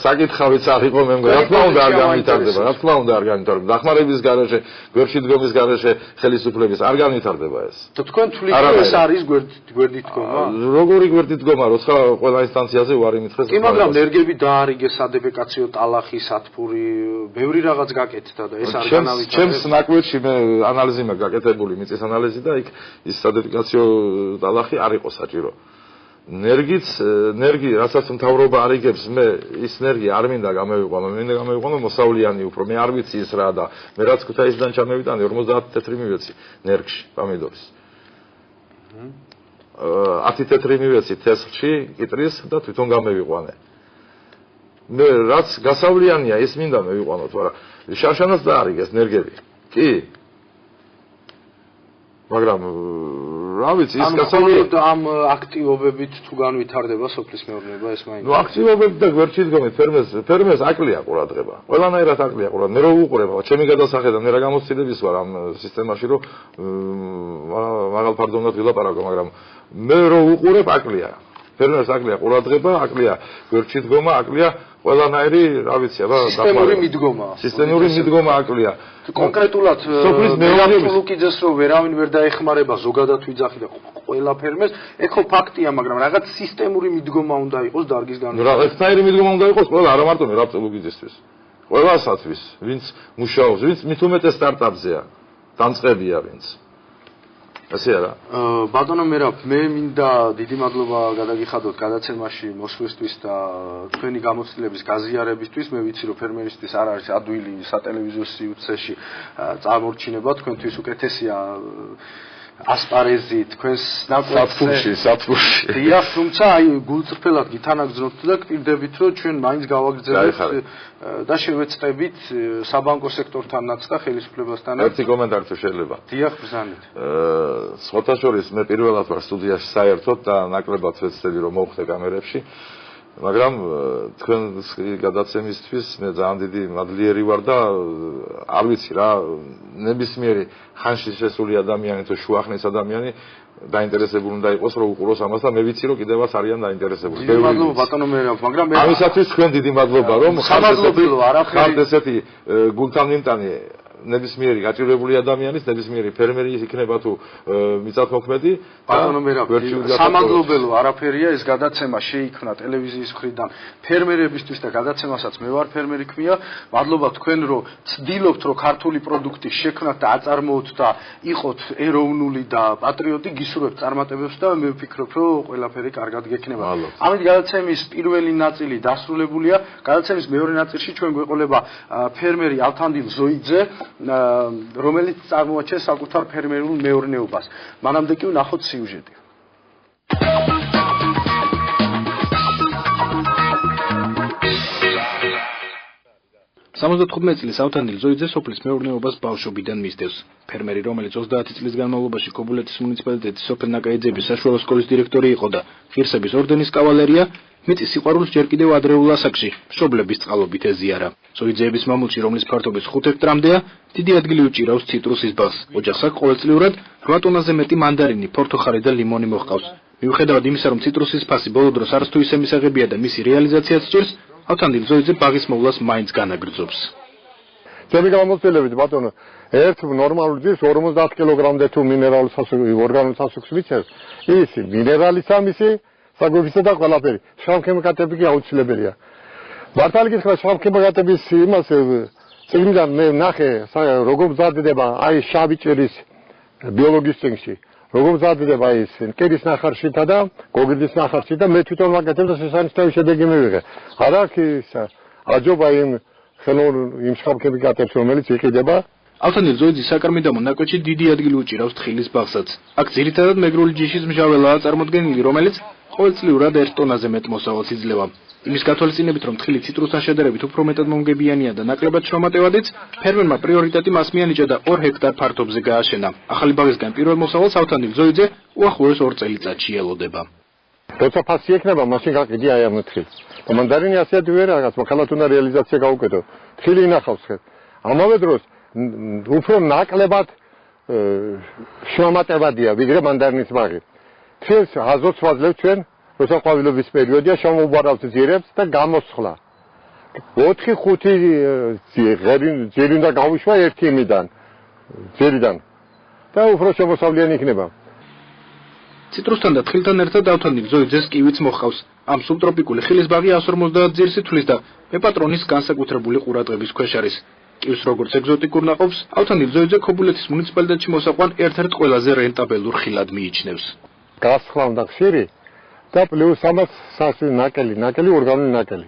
საკითხავიც არ იყო მე მგონი. რა თქმა უნდა არ განვითარდება, რა თქმა უნდა არ განვითარდება. დახმარების garaშე, გვერდში დგომის garaშე ხელისუფლების არ განვითარდება ეს. თქვენ თვლით ეს არის გვერდით დგომა? როგორი გვერდით დგომა, როცა ყველა ინსტანციაზე უარი მითხრეს. კი, მაგრამ ნერგები დაარიგეს სადებეკაციო ტალახი, სათფური, ბევრი რაღაც გაკეთდა და ეს არ განავითარდა. ჩემს ნაკვეთში მე ანალიზი მაქვს გაკეთებული, მიწის ანალიზი და იქ ის სადებეკაციო ტალახი არ იყო საჭირო. ნერგი, რასაც მთავრობა არიგებს, მე ის ნერგი არ მინდა გამოვიყვანო, მინდა გამოვიყვანო მოსავლიანი უფრო. მე არ ვიცი ის რა და მე რაც ქუთაისიდან ჩამევიტანე 50 თეთრი მივეცი ნერგში, პამიდორის. 10 თეთრი მივეცი თესლში, კიტრის და თვითონ გამოვიყვანე. მე რაც გასავლიანია, ის მინდა მევიყვანოთ, მაგრამ შარშანას დაარიგეს ნერგები. კი. მაგრამ რა ვიცი, ის გასავლიანია ამ აქტივობებით თუ განვითარდება სოფლის მეურნეობა ეს მაინც. ნუ აქტივობებით და გვერდში დგომით ფერმერს აკლია ყურადღება. ყველანაირად აკლია ყურადღება. მე რო უყურებ, ჩემი გადასახედა, მე რა გამოცდილების ვარ ამ სისტემაში, რომ მაგალ ფარდონად ვილაპარაკო, მაგრამ მე რო უყურებ აკლია. ფერმერს აკლია ყურადღება, აკლია გვერდში დგომა, აკლია ყველანაირი, რა ვიცი, აბა სისტემური მიდგომა. სისტემური მიდგომა აკლია. კონკრეტულად სოფლის მეურნეობის ლუკიძეს რო ვერავინ ვერ დაეხმარება ზოგადად ვიძახი და ყველა ფერმერს, ეხო ფაქტია, მაგრამ რაღაც სისტემური მიდგომა უნდა იყოს დარგის განვითარება. რაღაცნაირი მიდგომა უნდა იყოს ყველა, არა მარტო მერაბ ლუკიძესთვის. ყველასათვის, ვინც მუშაობს, ვინც მით უმეტეს სტარტაპზეა, დამწყებია ვინც. ასე არა? ბატონო მერაბ, მე მინდა დიდი მადლობა გადაგიხადოთ გადაცემაში მოსვლისთვის და თქვენი გამოცდილების გაზიარებისთვის. მე ვიცი, რომ ფერმერისთვის არ არის ადვილი სატელევიზიო სიუცეში წარმორჩინება, თქვენთვის უკეთესია ასპარეზი თქვენს ნაკვეთზე სათბურში. დიახ, თუმცა აი გულწრფელად გითანაგრძნობთ და გპირდებით, რომ ჩვენ მაინც გავაგრძელებთ და შევეწყდებით საბანკო სექტორთანაც და ხელისუფლებასთანაც. ერთი კომენტარი თუ შეიძლება. დიახ, ბრძანეთ. სხვათა შორის მე პირველად ვარ სტუდიაში საერთოდ და ნაკლებად ვეცდები რომ მოვხდე კამერებში. მაგრამ თქვენ გადაცემისთვის მე ძალიან დიდი მადლიერი ვარ და არ ვიცი რა, ნებისმიერი ხანში შესული ადამიანი თუ შუახნის ადამიანი დაინტერესებული უნდა იყოს რომ უყუროს ამას და მე ვიცი რომ კიდევაც არიან დაინტერესებული. დიდი მადლობა ბატონო მერაბ, მაგრამ მე ამისათვის თქვენ დიდი მადლობა რომ სამადლობელო არაფერი ხართ ესეთი გულთან მიმტანი ნებისმიერი გაჭირვებული ადამიანის, ნებისმიერი ფერმერის იქნება თუ მიწათმოქმედი. ბატონო მერაბ, სამადლობელო არაფერია, ეს გადაცემა შეიქმნა ტელევიზიის მხრიდან ფერმერებისთვის და გადაცემასაც მე ვარ ფერმერი ქვია. მადლობა თქვენ რომ ცდილობთ რომ ქართული პროდუქტი შექმნათ და აწარმოოთ და იყოთ ეროვნული და პატრიოტი, გისურვებთ წარმატებებს და მე ვფიქრობ რომ ყველაფერი კარგად გექნება. ამით გადაცემის პირველი ნაწილი დასრულებულია. გადაცემის მეორე ნაწილში ჩვენ გვეყოლება ფერმერი ალთანდილ ზოიძე, რომელიც წარმოაჩენს საკუთარ ფერმერულ მეურნეობას. მანამდე კი ვნახოთ სიუჟეტი. 75 წლის ავთანდილ ზოიძე სოფლის მეურნეობას ბავშვობიდან მისდევს. ფერმერი, რომელიც 30 წლის განმავლობაში კობულეთის მუნიციპალიტეტის სოფელ ნაკაიძეების საშუალო სკოლის დირექტორი იყო და ღირსების ორდენის კავალერია, მიწის სიყვარულს ჯერ კიდევ ადრეულ ასაკში მშობლების წყალობით ეზიარა. ზოიძეების მამულში, რომლის ფართობიც 5 ჰექტრამდეა, დიდი ადგილი უჭირავს ციტრუსის ბაღს. ოჯახს აქ ყოველწლიურად 8 ტონაზე მეტი მანდარინი, ფორთოხარი და ლიმონი მოჰყავს. მიუხედავად იმისა, რომ ციტრუსის ფასი ბოლო დროს არც თუ ისე მისაღებია და მისი რეალიზაციაც სჭირს, ავთანდილ ზოიძე ბაღის მოვლას მაინც განაგრძობს. ჩემი გამოცდილებით ბატონო, ერთ ნორმალურ ძირს 50 კილოგრამდე თუ მინერალურ ორგანულ სასუქს ვიცეს, ის მინერალის ამისი საგვებისა და ყველაფერი. შავქემიკატები კი აუცილებელია. მართალი გითხრა შავქემიკატების იმას წიგნიდან მე ნახე, როგორ მზადდება აი შავი ჭირის ბიოლოგიის წიგნში. როგორ მზადდება ის კერის ნახარშითა და გოგირდის ნახარში და მე თვითონ ვაკეთებ და შესანიშნავი შედეგი მივიღე. არ აქვს აჯობა იმ იმ შავქემიკატებს რომელიც იყიდება. ავთანდილ ზოიძის საკარმიდამო ნაკვეთში დიდი ადგილი უჭირავს თხილის ბაღსაც. აქ ძირითადად მეგრული ჯიშის მჟაველაა წარმოდგენილი, რომელიც ყოველწლიურად 1 ტონაზე მეტ მოსავალს იძლევა. იმის გათვალისწინებით, რომ თხილი ციტრუსთან შედარებით უფრო მეტად მომგებიანია და ნაკლებად შრომატევადიც, ფერმერმა პრიორიტეტი მას მიანიჭა და 2 ჰექტარ ფართობზე გააშენა. ახალი ბაღისგან პირველ მოსავალს ავთანდილ ზოიძე უახლოეს 2 წელიწადში ელოდება. როცა ფასი ექნება, მაშინ გაყიდი აი ამ თხილს. და მანდარინი ასეთი ვერ რაღაც, მოხალათ უნდა რეალიზაცია გაუკეთო. თხილი ინახავს ხე. ამავე დროს უფრო ნაკლებად შრომატევადია, ვიდრე მანდარინის ბაღი. თხილს აზოტს ვაძლევთ ჩვენ როცა ყვავილობის პერიოდია შემოუბარავთ ძირებს და გამოსხლა 4-5 ძირი უნდა გავიშვა ერთი იმიდან ძირიდან და უფრო შემოსავლიანი იქნება. ციტრუსთან და თხილთან ერთად ავთანდილ ზოიძეს კივიც მოჰყავს. ამ სუბტროპიკული ხილის ბაღი 150 ძირს ითვლის და მეპატრონის განსაკუთრებული ყურადღების ქვეშ არის. კივს როგორც ეგზოტიკურ ნაყოფს, ავთანდილ ზოიძე ქობულეთის მუნიციპალიტეტში მოსაყვან ერთ-ერთ ყველაზე რენტაბელურ ხილად მიიჩნევს. გასხლა უნდა ხშირი და პლუს ამას სასვი ნაკელი ორგანული ნაკელი.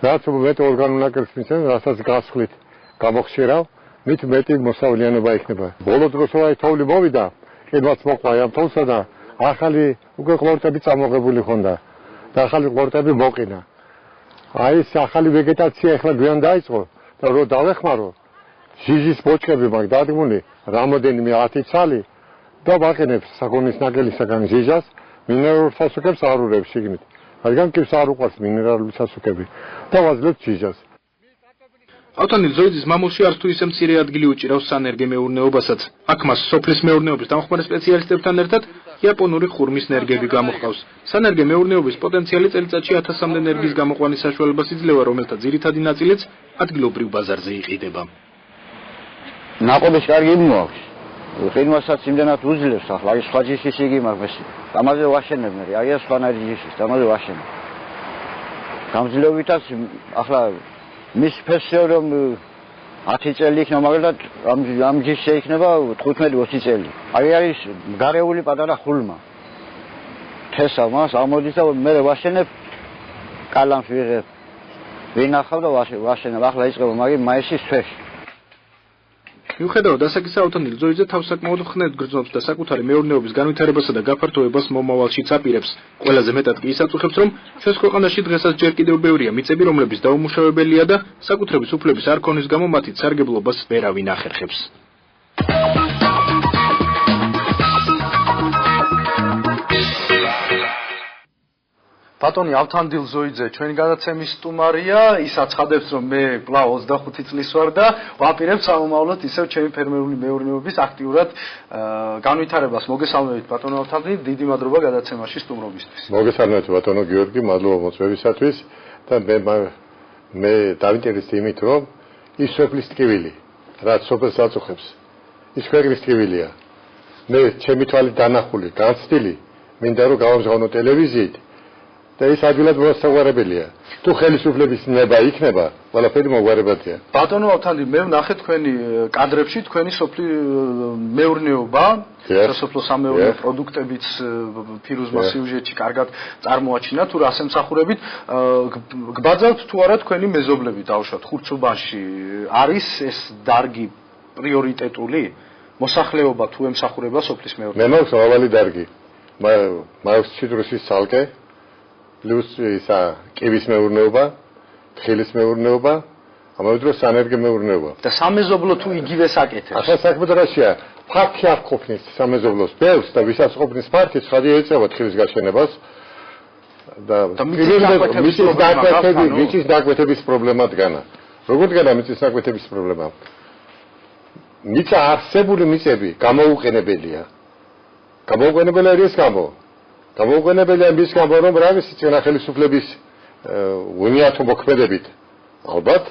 რაც მეტ ორგანულ ნაკელს მიცემ, რასაც გასხლით გამოხშირავ, მით მეტი მოსავლიანობა იქნება. ბოლო დროს რა თოვლი მოვიდა, კიდევაც მოყვა ამ თოვსა და ახალი უკვე ყლორტები წამოღებული ხონდა და ახალი ყლორტები მოყინა. აი ეს ახალი ვეგეტაცია ახლა გვიან დაიწყო და რო დავეხმარო, ჟიჟის ბოჭკები მაგ დადგმული, რამოდენიმე 10 ცალი და ვაყენებს საქონლის ნაკელისაგან ჟიჟას, მინერალურ სასუქებს არ ურევს შიგნით. რადგან კივს არ უყვარს მინერალური სასუქები და ვაძლევთ ჟიჟას. ავთანდილ ზოიძის მამულში არც თუ ისე მცირე ადგილი უჭირავს სანერგე მეურნეობასაც. აქ მას სოფლის მეურნეობის დამხმარე სპეციალისტებთან ერთად იაპონური ხურმის ნერგები გამოჰყავს. სანერგე მეურნეობის პოტენციალი წელიწადში 1000-მდე ნერგის გამოყვანის საშუალებას იძლევა, რომელთა ძირითადი ნაწილიც ადგილობრივ ბაზარზე იყიდება. ნაყოფის კარგი მოაქვს. ხილმასაც იმდენად უძლებს ახლა ის სხვა ჯიშის იგი მაგას. ამაზე ვაშენებ მე. აი ეს სხვანაირი ჯიშის, ამაზე ვაშენებ. გამძლეობითაც ახლა მის ფესზე რომ 10 წელი იქნება, მაგალითად ამ ჯიშზე იქნება 15-20 წელი. აი არის გარეული პატარა ხულმა. თესა მას ამოდის და მე ვაშენებ კალამს ვიღებ. ვინახავ და ვაშენებ. ახლა იწყება მაგი მაისის თვეში. მიუხედავად ასაკისა, ავთანდილ ზოიძე თავს საკმაოდ ხნედ გრძნობს და საკუთარი მეურნეობის განვითარებასა და გაფართოებას მომავალშიც აპირებს. ყველაზე მეტად კი ის აწუხებს, რომ ჩვენს ქვეყანაში დღესაც ჯერ კიდევ ბევრია მიწები, რომლებიც დაუმუშავებელია და საკუთრების უფლების არ ქონის გამო მათი სარგებლობას ვერავინ ახერხებს. ბატონი ავთანდილ ზოიძე ჩვენი გადაცემის სტუმარია, ის აცხადებს რომ მე კვლავ 25 წლის ვარ და ვაპირებ სამომავლოდ ისევ ჩემი ფერმერული მეურნეობის აქტიურად განვითარებას. მოგესალმებით ბატონო ავთანდილ, დიდი მადლობა გადაცემაში სტუმრობისთვის. მოგესალმებით ბატონო გიორგი, მადლობა მოწვევისათვის და მე დავინტერესდი იმით რომ ის სოფლის ტკივილი, რაც სოფელს აწუხებს, ის ქვეყნის ტკივილია. მე ჩემი თვალით დანახული, განცდილი, მინდა რომ გავამჟღავნო ტელევიზიით და ის ადვილად მოსაგვარებელია. თუ ხელისუფლების ნება იქნება, ყველაფერი მოგვარებადია. ბატონო ავთანდილ, მე ვნახე თქვენი კადრებში თქვენი სოფლის მეურნეობა, სასოფლო სამეურნეო პროდუქტებიც ფირუზმა სიუჟეტში კარგად წარმოაჩინა, თუ რას ემსახურებით, გბაძავთ თუ არა თქვენი მეზობლები დავუშვათ ხურცუბანში, არის ეს დარგი პრიორიტეტული? მოსახლეობა თუ ემსახურება სოფლის მეურნეობას? მე მაქვს მრავალი დარგი. მაქვს ციტრუსის ცალკე პლუს ისა კივის მეურნეობა, თხილის მეურნეობა, ამავე დროს სანერგე მეურნეობა. და სამეზობლო თუ იგივეს აკეთებს? ახლა საქმე დრაშია, ფარკი არ ყოფნის სამეზობლოს ბევრს და ვისაც ყოფნის ფარკი ცხადი ეწევა თხილის გაშენებას და მიწის დაკვეთების პრობლემა დგანა. როგორ დგანა მიწის დაკვეთების პრობლემა? მიწა არსებული მიწები გამოუყენებელია. გამოუყენებელია ის გამო. გამოუყენებელია ის გამო, რომ რა ვიცი წინა ხელისუფლების უნიათო მოქმედებით ალბათ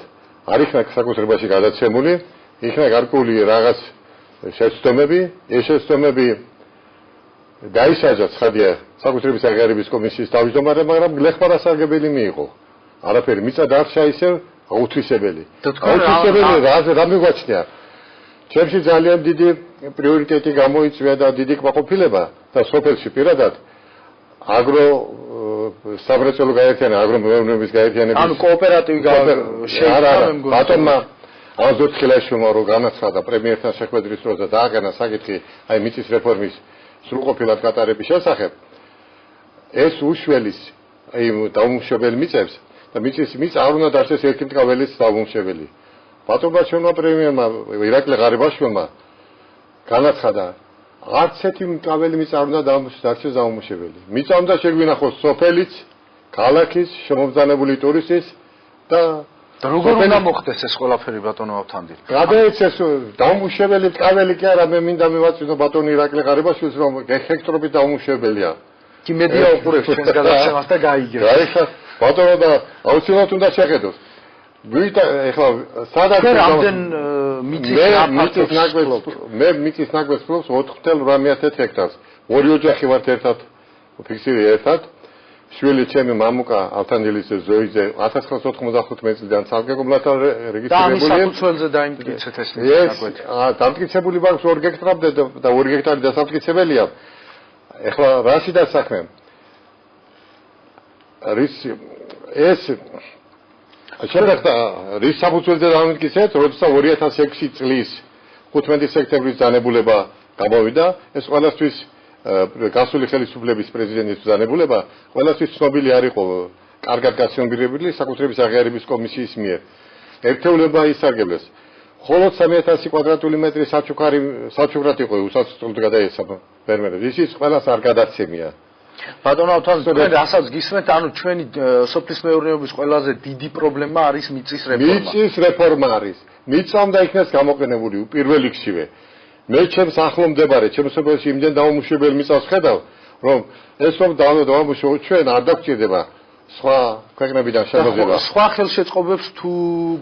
არ იქნა საკუთრებაში გადაცემული, იქნა გარკვეული რაღაც შეცდომები, ეს შეცდომები დაისაჯა ცხადია საკუთრების აღიარების კომისიის თავმჯდომარემ, მაგრამ გლეხმარასარგებელი მიიღო. არაფერი მიწა დარჩა ისევ აუთვისებელი. რა მიგვაჩნია? ჩემში ძალიან დიდი პრიორიტეტი გამოიწვია და დიდი კმაყოფილება და სოფელში პირადად აგრო სამრეწველო გაერთიანება, აგრომეურნეობის გაერთიანების ანუ კოოპერატივი შეიქმნა ბატონმა აზოტ ხილაშვილმა რო განაცხადა პრემიერთან შეხვედრის დროს და დააგანა საკითხი აი მიწის რეფორმის სრულყოფილად გატარების შესახებ ეს უშველის აი დაუმუშავებელი მიწებს და მიწა არ უნდა დარჩეს ერთი მტკაველის დაუმუშავებელი. ბატონმა ჩვენმა პრემიერმა ირაკლი ღარიბაშვილმა განაცხადა არც ერთი მტკაველი მიწა არ უნდა დარჩეს დაუმუშავებელი. მიწა უნდა შეგვინახოს სოფელიც, ქალაქის, შემომძანებული ტურისტის და როგორ უნდა მოხდეს ეს ყველაფერი ბატონო ავთანდილ? გადაეცეს დაუმუშავებელი მტკაველი კი არა, მე მინდა მივაწვინო ბატონი ირაკლი ღარიბაშვილს რომ ჰექტრობით დაუმუშავებელია. კი მედია უყურებს ჩვენს გადაცემას და გაიგებს. აი ხა ბატონო და აუცილებლად უნდა შეხედოს. ვით ეხლა სადაც რამდენ მე მიწის ნაკვეთს ფლობს 4.8 ჰექტარს. ორი ოჯახი ვართ ერთად, ფიქსირი ერთად. შვილი ჩემი მამუკა ალთანდილის ზოიძე 1995 წლიდან სარგებლობათა რეგისტრირებულია. და ამის საფუძველზე დაიმტკიცეთ ეს ნაკვეთი. დამტკიცებული მაქვს 2 ჰექტრამდე და 2 ჰექტარი დასამტკიცებელია. ეხლა რაში დასაქმე? ეს შემდეგ რის საფუძველზე დამტკიცეთ, როცა 2006 წლის 15 სექტემბრის დანებულება გამოვიდა, ეს ყველასთვის გასული ხელისუფლების პრეზიდენტის დანებულება ყველასთვის ცნობილი არ იყო კარგად გაცნობილი საკუთრების აღიარების კომისიის მიერ. ერთეულება ისარგებლეს. მხოლოდ 3000 კვადრატული მეტრი საჩუქრად იყო უსასრულოდ გადაესაბა ფერმერებს. ისიც ყველას არ გადაცემია. ბატონო ავთანს თქვენ რასაც გისმენთ, ანუ ჩვენი სოფლის მეურნეობის ყველაზე დიდი პრობლემა არის მიწის რეფორმა. მიწის რეფორმა არის. მიწა უნდა იქნას გამოყენებული პირველ რიგშივე. მე ჩემს ახლო მდებარე ჩემს სოფელში იმდენ დაუმუშავებელი მიწას ხედავ, რომ ეს რომ დაუმუშავო ჩვენ არ დაგჭირდება სხვა ქვეყნებიდან შემოძება. სხვა ხელშეწყობებს თუ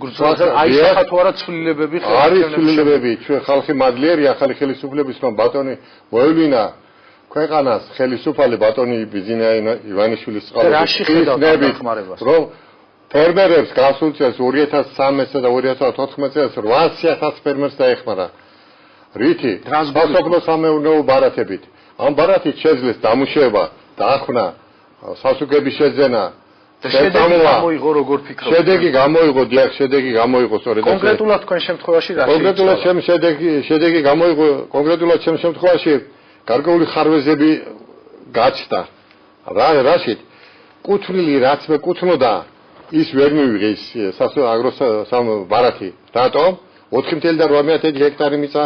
გრძელდება, აი სახა თუ არა ცვლილებები ხელშეწყობები. არის ცვლილებები, ჩვენ ხალხი მადლიერი ახალი ხელისუფლების რომ ბატონი მოევლინა ქვეყანას ხელისუფალი ბატონი ბიზინა ივანიშვილის წყალობით, რომ ფერმერებს გასულ წელს 2013 და 2014 წელს 800.000 ფერმერს დაეხმარა. რითი? სასოფლო სამეურნეო ბარათებით. ამ ბარათით შეძლეს დამუშავება, დაახმნა, სასუქების შეძენა. შედეგი გამოიღო როგორ ფიქრობთ? შედეგი გამოიღო, დიახ, შედეგი გამოიღო სწორედ. კონკრეტულად თქვენ შემთხვევაში რა კონკრეტულად შედეგი გამოიღო, კონკრეტულად ჩემ შემთხვევაში გარკვეული ხარვეზები გაჩნდა. რაშიც? კუთვნილი რაც მე კუთვნოდა, ის ვერ მივიღე ის აგროსამ ბარათი. რატომ? 4.8 ჰექტარი მიწა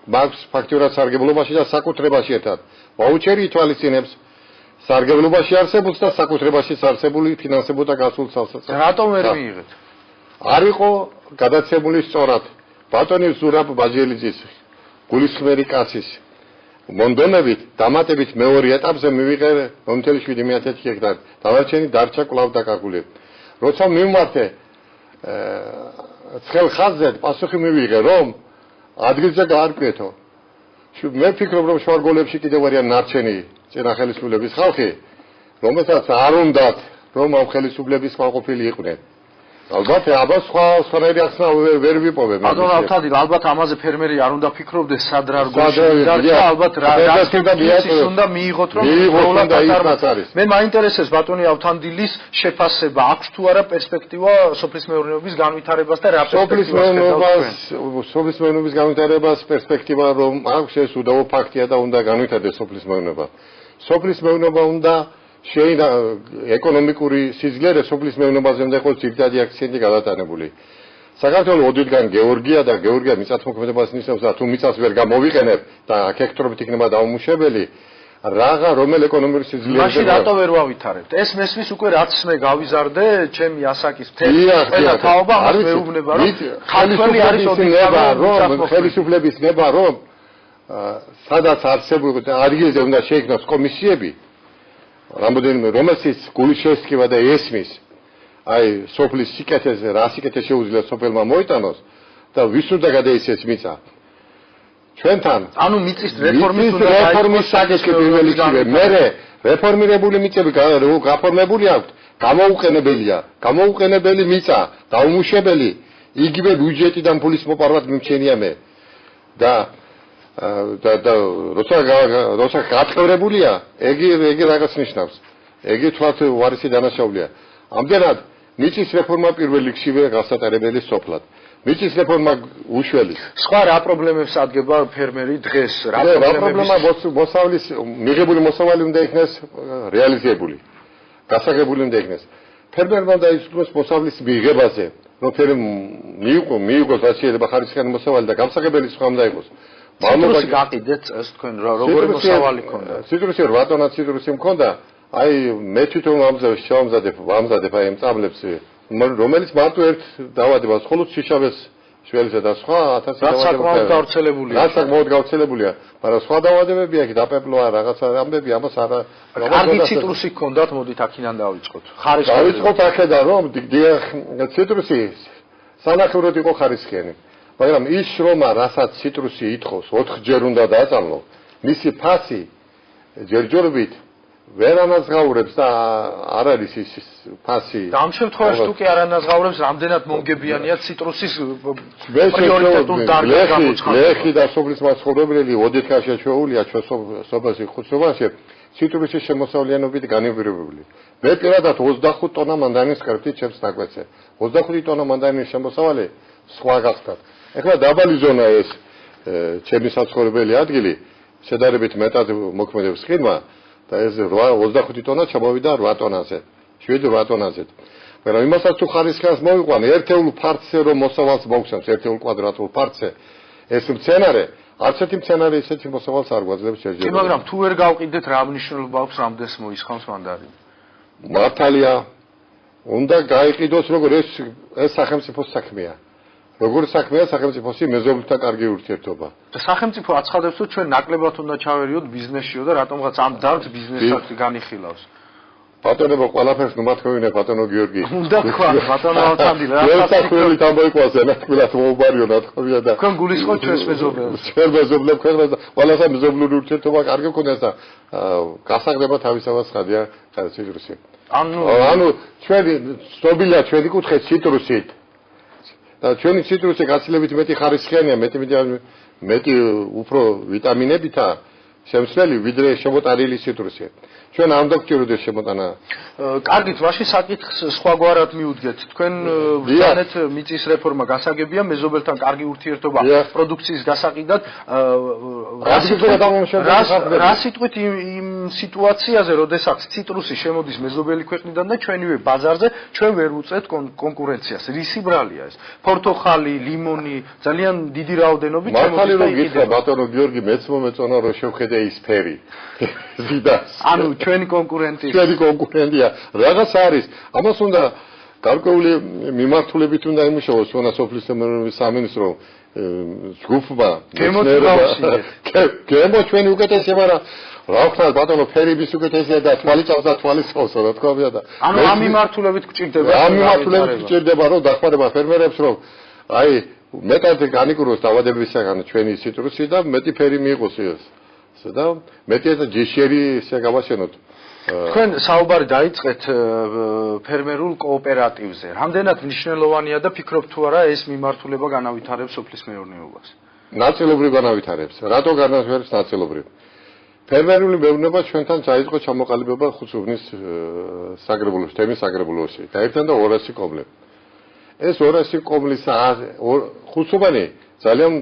მაქვს ფაქტურად სარგებლობაში და საკუთრებაში ერთად. ვაუჩერი ითვალისწინებს სარგებლობაში არსებულს და საკუთრებაში არსებული ფინანსებო და გასულ სალსაწყო. რატომ ვერ მიიღეთ? არ იყო გადაცემული სწორად. ბატონი ზურაბ ბაჟელიძის გულისხმერი კაცის მონდომებით დამატებით მეორე ეტაპზე მივიღე 0.7 ჰექტარი. დანარჩენი დარჩა კვლავ დაკარგული. როცა მიმართე ცხელ ხაზზე პასუხი მივიღე, რომ ადგილზე გაარკვეთო. მე ვფიქრობ, რომ შუაგოლებში კიდევ არიან ნარჩენი წინა ხელისუფლების ხალხი, რომელსაც არ უნდათ, რომ ამ ხელისუფლების კმაყოფილი იყვნენ. ალბათ აბა სხვანაირი ახსნა ვერ ვიპოვებ. ბატონო ავთანდილ, ალბათ ამაზე ფერმერი არ უნდა ფიქრობდეს სად რა გულში, ალბათ რაც უნდა მიიღოთ, რომ პრობლემა არის. მე მაინტერესებს ბატონი ავთანდილის შეფასება, აქვს თუ არა პერსპექტივა სოფლის მეურნეობის განვითარებას და რა პერსპექტივას სოფლის მეურნეობის განვითარებას პერსპექტივა რომ აქვს, ეს უდავო ფაქტია და უნდა განვითარდეს სოფლის მეურნეობა. სოფლის მეურნეობა უნდა შეიძლება ეკონომიკური სიძლიერე სოფლის მეურნეობაზე უნდა იყოს ძირითადი აქცენტი გადატანებული. საქართველოს ოდითგან გეორგია მიწათმოქმედებას ნიშნავს და თუ მიწას ვერ გამოვიყენებ და ჰექტარობით იქნება დაუმუშავებელი, რომელ ეკონომიკური სიძლიერეზე მაშინ რატო ვერ ვავითარებთ? ეს მესმის უკვე რაც მე გავიზარდე, ჩემი ასაკის ყველა თაობა მას მეუბნება, რომ ქართველი არის ხელისუფლების ნება, რომ სადაც არსებულ ადგილზე უნდა შეიქმნას კომისიები, რამოდენიმე რომელსაც გული შეესკივა და ესმის აი სოფლის სიკეთეზე რა სიკეთე შეუძლია სოფელმა მოიტანოს და ვის უნდა გადაიცეს მიწა ჩვენთან ანუ მიწის რეფორმის საკითხი პირველ რიგში მერე რეფორმირებული მიწები გაფორმებული აქვს გამოუყენებელი მიწა დაუმუშავებელი იგივე ბიუჯეტიდან ფულის მოპარვად მიმჩენია მე და როცა გატყევრებულია, ეგი რაღაც ნიშნავს. ეგი თვალთ ვარისი დანაშაულია. ამდენად მიწის რეფორმა პირველ რიგშივე გასატარებელი სოფლად. მიწის რეფორმა უშველი. სხვა რა პრობლემებს ადგება ფერმერი დღეს? რა პრობლემა მოსავლის მიღებული მოსავალი უნდა იქნეს რეალიზებული. გასაგებული უნდა იქნეს. ფერმერმა უნდა იცოდეს მოსავლის მიღებაზე, რომ მიიღოს რაც შეიძლება ხარისხიანი მოსავალი და გამსაგებელი სხვა უნდა იყოს. ციტრუსი გაყიდეთ წელს თქვენ როგორი მოსავალი ქონდა? ციტრუსი 8 ტონა ციტრუსი მქონდა. აი მე თვითონ ვამზადებ აი ამ წაბლებს, რომელიც მარტო ერთ დავადებას, ხოლო შიშავეს შველისა და სხვა 1000 რაც საკმაოდ გავრცელებულია. რაც საკმაოდ გავრცელებულია, მაგრამ სხვა დაავადებები აქ დაპეპლოა რაღაცა ამბები, ამას არა. კარგი ციტრუსი გქონდათ, მოდით აქედან დავიწყოთ. ხარისხი. დავიწყოთ აქედან, რომ დიახ, ციტრუსი სანახევროდ იყო ხარისხიანი. მაგრამ ის შრომა, რასაც ციტრუსი ითხოვს, 4 ჯერ უნდა დააწამლო, მისი ფასი ჯერჯერობით ვერ ანაზღაურებს და არ არის ის ფასი. და ამ შემთხვევაში თუ კი არ ანაზღაურებს, რამდენად მომგებიანია ციტრუსის პრიორიტეტულ დარგად გამოცხადება. ლეხი და სოფლის მაცხოვრებელი ოდითგან შეჩვეულია ჩვენ სოფლის ხუთშობაში ციტრუსის შემოსავლიანობით განაპირობებული. მე პირადად 25 ტონა მანდაриნის კრეფტი ჩემს ნაკვეთზე. 25 ტონა მანდაриნის შემოსავალი სხვა გახდათ. ეხლა დაბალი ზონა ეს ჩემი საცხოვრებელი ადგილი შედარებით მეტად მოქმედებს ხილმა და ეს 25 ტონა ჩამოვიდა 8 ტონაზე. 7-8 ტონაზე. მაგრამ იმასაც თუ ხარისხს მოვიყვან ერთეულ ფართზე რომ მოსავალს მოგცემს ერთეულ კვადრატულ ფართზე ეს მცენარე არც ერთი მცენარე ისეთი მოსავალს არ გვაძლევს ჯერჯერობით. მაგრამ თუ ვერ გავყიდეთ რა მნიშვნელობა აქვს რამდენს მოისხამს მანდარინი? მართალია უნდა გაიყიდოს როგორ ეს სახელმწიფოს საქმეა. როგორ საქმეა სახელმწიფოსი მეზობელთა კარგი ურთიერთობა. და სახელმწიფო აცხადებს რომ ჩვენ ნაკლებად უნდა ჩავერიოთ ბიზნესშიო და რატომღაც ამ დარგს ბიზნესად განიხილავს. ბატონებო ყველაფერს ნუმათქოვინე ბატონო გიორგი. უნდა თქვა ბატონო ალთანდილ რა საქმეები დამოიყვანე ნაკლებად მოუბარიო ნათქვია და თქვენ გულისხმობთ ჩვენს მეზობელს. ჩვენ მეზობლებს ქვეყნას და ყველასა მეზობლური ურთიერთობა კარგი გქონდეს და გასაგდება თავისთავად ხადია ციტრუსი. ანუ ჩვენი ცნობილია ჩვენი კუთხე ციტრუსით. და ჩვენი ციტრუსი გაცილებით მეტი ხარისხიანია, მეტი უფრო ვიტამინებითა შემცვლელი ვიდრე შემოტანილი ციტრუსი. ჩვენ ამ დოქტოროდეს შემოტანა. კარგით, მაშინ საკითხს სხვაგვარად მიუდგეთ. თქვენ ვზანეთ მიწის რეფორმა გასაგებია, მეზობელთან კარგი ურთიერთობა პროდუქციის გასაყიდად. რა სიტყვით იმ სიტუაციაზე, როდესაც ციტრუსი შემოდის მეზობელი ქვეყნიდან და ჩვენივე ბაზარზე ჩვენ ვერ უწევთ კონკურენციას. რისი ბრალია ეს? პორტოხალი, ლიმონი, ძალიან დიდი რაოდენობით შემოდის. მართალი რომ გითხრა ბატონო გიორგი, მეც მომეწონა რომ შევხედე ის ფერი. ზიდას. ანუ ჩვენი კონკურენტია. ჩვენი კონკურენტია. რაღაც არის. ამას უნდა გარკვეული მიმართულებით უნდა იმუშაოს ჩვენა სოფლის სამინისტრო ჯგუფმა. გემო ჩვენი უკეთესია, მაგრამ რა ვქნათ ბატონო ფერიბის უკეთესია და თვალიწავს და თვალისწავსო რა თქვა და ანუ ამ მიმართულებით გჭირდება. ამ მიმართულებით გჭირდება რომ დახმარება ფერმერებს რომ აი მეტად განიკუროს დაავადებისგან ჩვენი ციტრუსი და მეტი ფერი მიიღოს ეს. და მეტი ეს ჯიშერი ესე გავაშენოთ. თქვენ საუბარი დაიწყეთ ფერმერულ კოოპერატივზე. რამდენად მნიშვნელოვანია და ფიქრობთ თუ არა ეს მიმართულება განავითარებს სოფლის მეურნეობას? ნაწილობრივ განავითარებს. რატო განავითარებს ნაწილობრივ? ფერმერული მეურნეობა ჩვენთან დაიწყო ჩამოყალიბება ხუთსუბნის საგრებულოში, თემის საგრებულოში. დაერთან და 200 კომლე. ეს 200 კომლის ხუთსუბანი ძალიან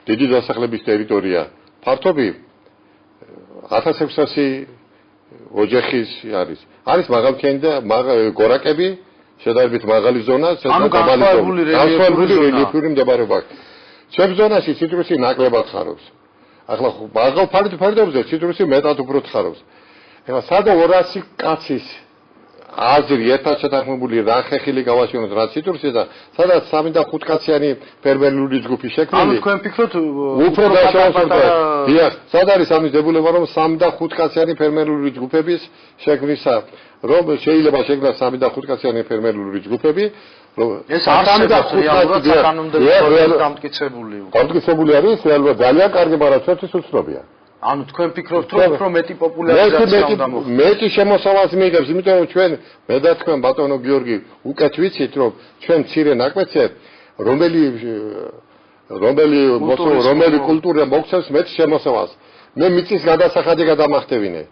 დიდი დასახლების ტერიტორია. ფართობი 1600 ოჯახის არის. არის მაღალმთიანი და გორაკები, შედარებით მაღალი ზონა, განსხვავებული რელიეფური მდებარეობა. ჩემ ზონაში ციტრუსი ნაკლებად ხარობს. ახლა მაღალ ფარდობზე ციტრუსი მეტად უფრო ხარობს. ეხლა სადა 200 კაცის აზრი ერთად შეთანხმებული რა ხეხილი გავაშენოთ რა ციტრუსი და სადაც 3 და 5 კაციანი ფერმერული ჯგუფი შექმნილი. ანუ თქვენ ფიქრობთ უფრო გაშავსებდა. დიახ, სად არის ამის დებულება რომ 3 და 5 კაციანი ფერმერული ჯგუფების შექმნისა, რომ შეიძლება შექმნას 3 და 5 კაციანი ფერმერული ჯგუფები, რომ ეს არსებობს რეალურად საკანონმდებლო დამტკიცებული. დამტკიცებული არის რეალურად ძალიან კარგი, მაგრამ ჩვენთვის უცნობია. ანუ თქვენ ფიქრობთ რომ უფრო მეტი პოპულარიზაცია უნდა მოხდეს? მეტი შემოსავალს მიიღებს, იმიტომ რომ ჩვენ მე და თქვენ ბატონო გიორგი უკეთ ვიცით რომ ჩვენ მცირე ნაკვეთზე რომელი კულტურა მოხსენს მეტ შემოსავალს. მე მიწის გადასახადი გადამახტევინე.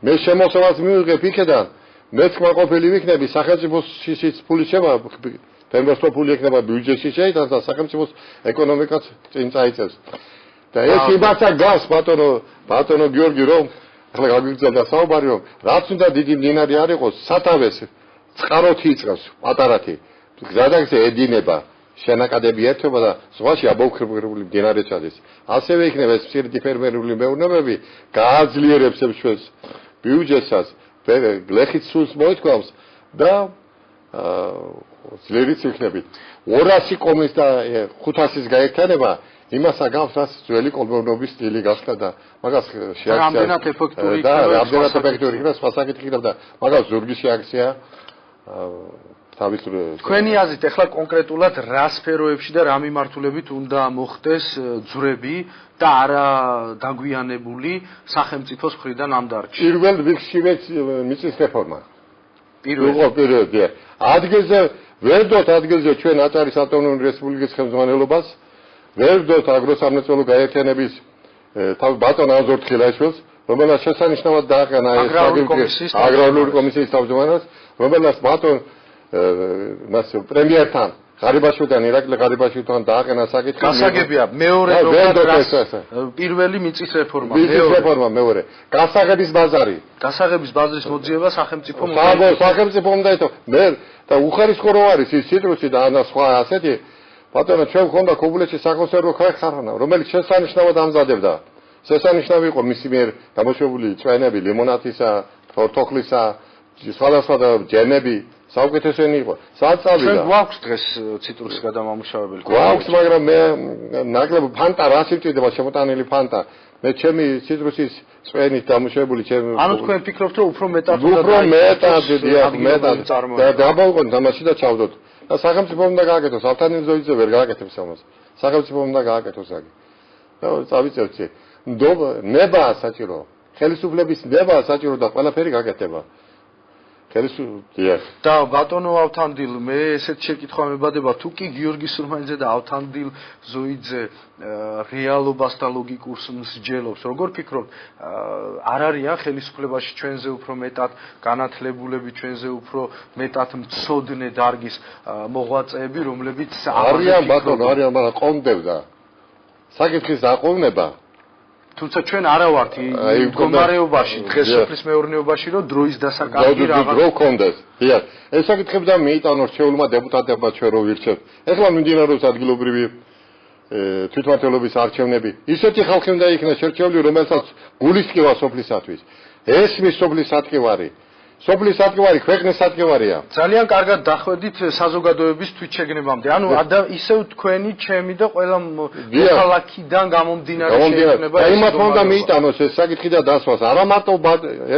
მე შემოსავალს მივიღებ იქედან, მეც კმაყოფილი ვიქნები, სახელმწიფოსიც ფული შევა, ფერმერთა ფული ექნება ბიუჯეტში შეიტანს და სახელმწიფოს ეკონომიკაც წინ წაიწევს. და ეს იმაცა გას ბატონო გიორგი რომ ახლა გაგიგზავნა საუბარი რომ რაც უნდა დიდი მდინარე არ იყოს სათავეს წყაროთი იწყებს პატარათი გზადაგზე ედინება შენაკადები ერთობა და ზღვაში აბოქრებული მდინარე ჩადის ასევე იქნება ეს მცირედი ფერმერული მეურნეობები გააძლიერებს ჩვენს ბიუჯეტსაც ლეხით სულს მოითქვამს და ძლიერიც იქნებით 200 კომის და 500-ის გაერთიანება იმას აგავს რაც ძველი კოლმეურნეობის სტილი გახდა და მაგას შეაქცია რამდენად ეფექტური და რამდენად ეფექტური იქნება სხვა საკითხი და მაგას ზურგი შეაქცია თქვენი აზრით ახლა კონკრეტულად რა სფეროებში და რა მიმართულებით უნდა მოხდეს ძვრები და არა დაგვიანებული სახელმწიფოს მხრიდან ამ დარგში პირველ რიგშივე მიწის რეფორმა პირველი ადგილზე ჩვენ ატარის ავტონომიური რესპუბლიკის ხელმძღვანელობას ვერ ვდოთ აგროსამრეწველო გაერთიანების ბატონ აზორ თხილაშვილს რომელსაც შესანიშნავად დააყენა ეს აგრარული კომისიის თავმჯდომარეს რომელსაც ბატონ პრემიერთან ღარიბაშვილთან ირაკლი ღარიბაშვილთან დააყენა საკითხი გასაგებია მეორე პირველი მიწის რეფორმა მეორე გასაღების ბაზრის მოძიება სახელმწიფო უნდა ეთო მე და უხარისხო რო არის ის ციტრუსი და ანა სხვა ასეთი ბატონო ჩვენ ხონდა ქობულეთში საკონსერვო ქარხანა რომელიც შესანიშნავად ამზადებდა შესანიშნავი იყო მისი მიერ გამოშვებული წვენები ლიმონათისა თორთოხლისა სხვადასხვა ჯემები საუკეთესოენი იყო საწავიდა ჩვენ გვაქვს დღეს ციტრუსის გადამამუშავებელი გვაქვს მაგრამ მე ნაკლებ ფანტა რა სიტყვიდება შემოტანილი ფანტა მე ჩემი ციტრუსის წვენით დამუშავებული ჩემი ანუ თქვენ ფიქრობთ რომ უფრო მეტად და დაბალყონ თამაში და ჩავდოთ და სახელმწიფო უნდა გააკეთოს ავთანდილ ზოიძე ვერ გააკეთებს ამას სახელმწიფო უნდა გააკეთოს აგი და წავიწევთ ნება საჭირო ხელისუფლების ნება საჭირო და ყველაფერი გაკეთება და ბატონო ავთანდილ მე ესეთ შეკითხვა მებადება თუ კი გიორგი სურმანიძე და ავთანდილ ზოიძე რეალობას და ლოგიკურს მსჯელობს როგორ ფიქრობთ არ არიან ხელისუფლებაში ჩვენზე უფრო მეტად განათლებულები ჩვენზე უფრო მეტად მცოდნე დარგის მოღვაწეები რომლებიც არიან ბატონო არიან მაგრამ ყომდებდა საკითხის დაყოვნება თუმცა ჩვენ არა ვართ მდგომარეობაში დღეს სოფლის მეურნეობაში რომ დროის დასაკარგი რაღაც დრო კონდეს დიახ ეს საკითხები და მიიტანო რჩეულმა დეპუტატებმა ჩვენ რო ვირჩევთ ეხლა მიმდინარეობს ადგილობრივი თვითმმართველობის არჩევნები ისეთი ხალხი უნდა იქნას შერჩეული რომელსაც გულისკივა სოფლისათვის ეს მის სოფლის ატკივარი სოფლის ატკივარი ქვეყნის ატკივარია ძალიან კარგად დახვედით საზოგადოების თვითშეგნებამდე ანუ ისევ თქვენი ჩემი და ყველა მოქალაქიდან გამომდინარე შეექმნება და იმათ უნდა მიიტანოს ეს საკითხი და დასვას არა მარტო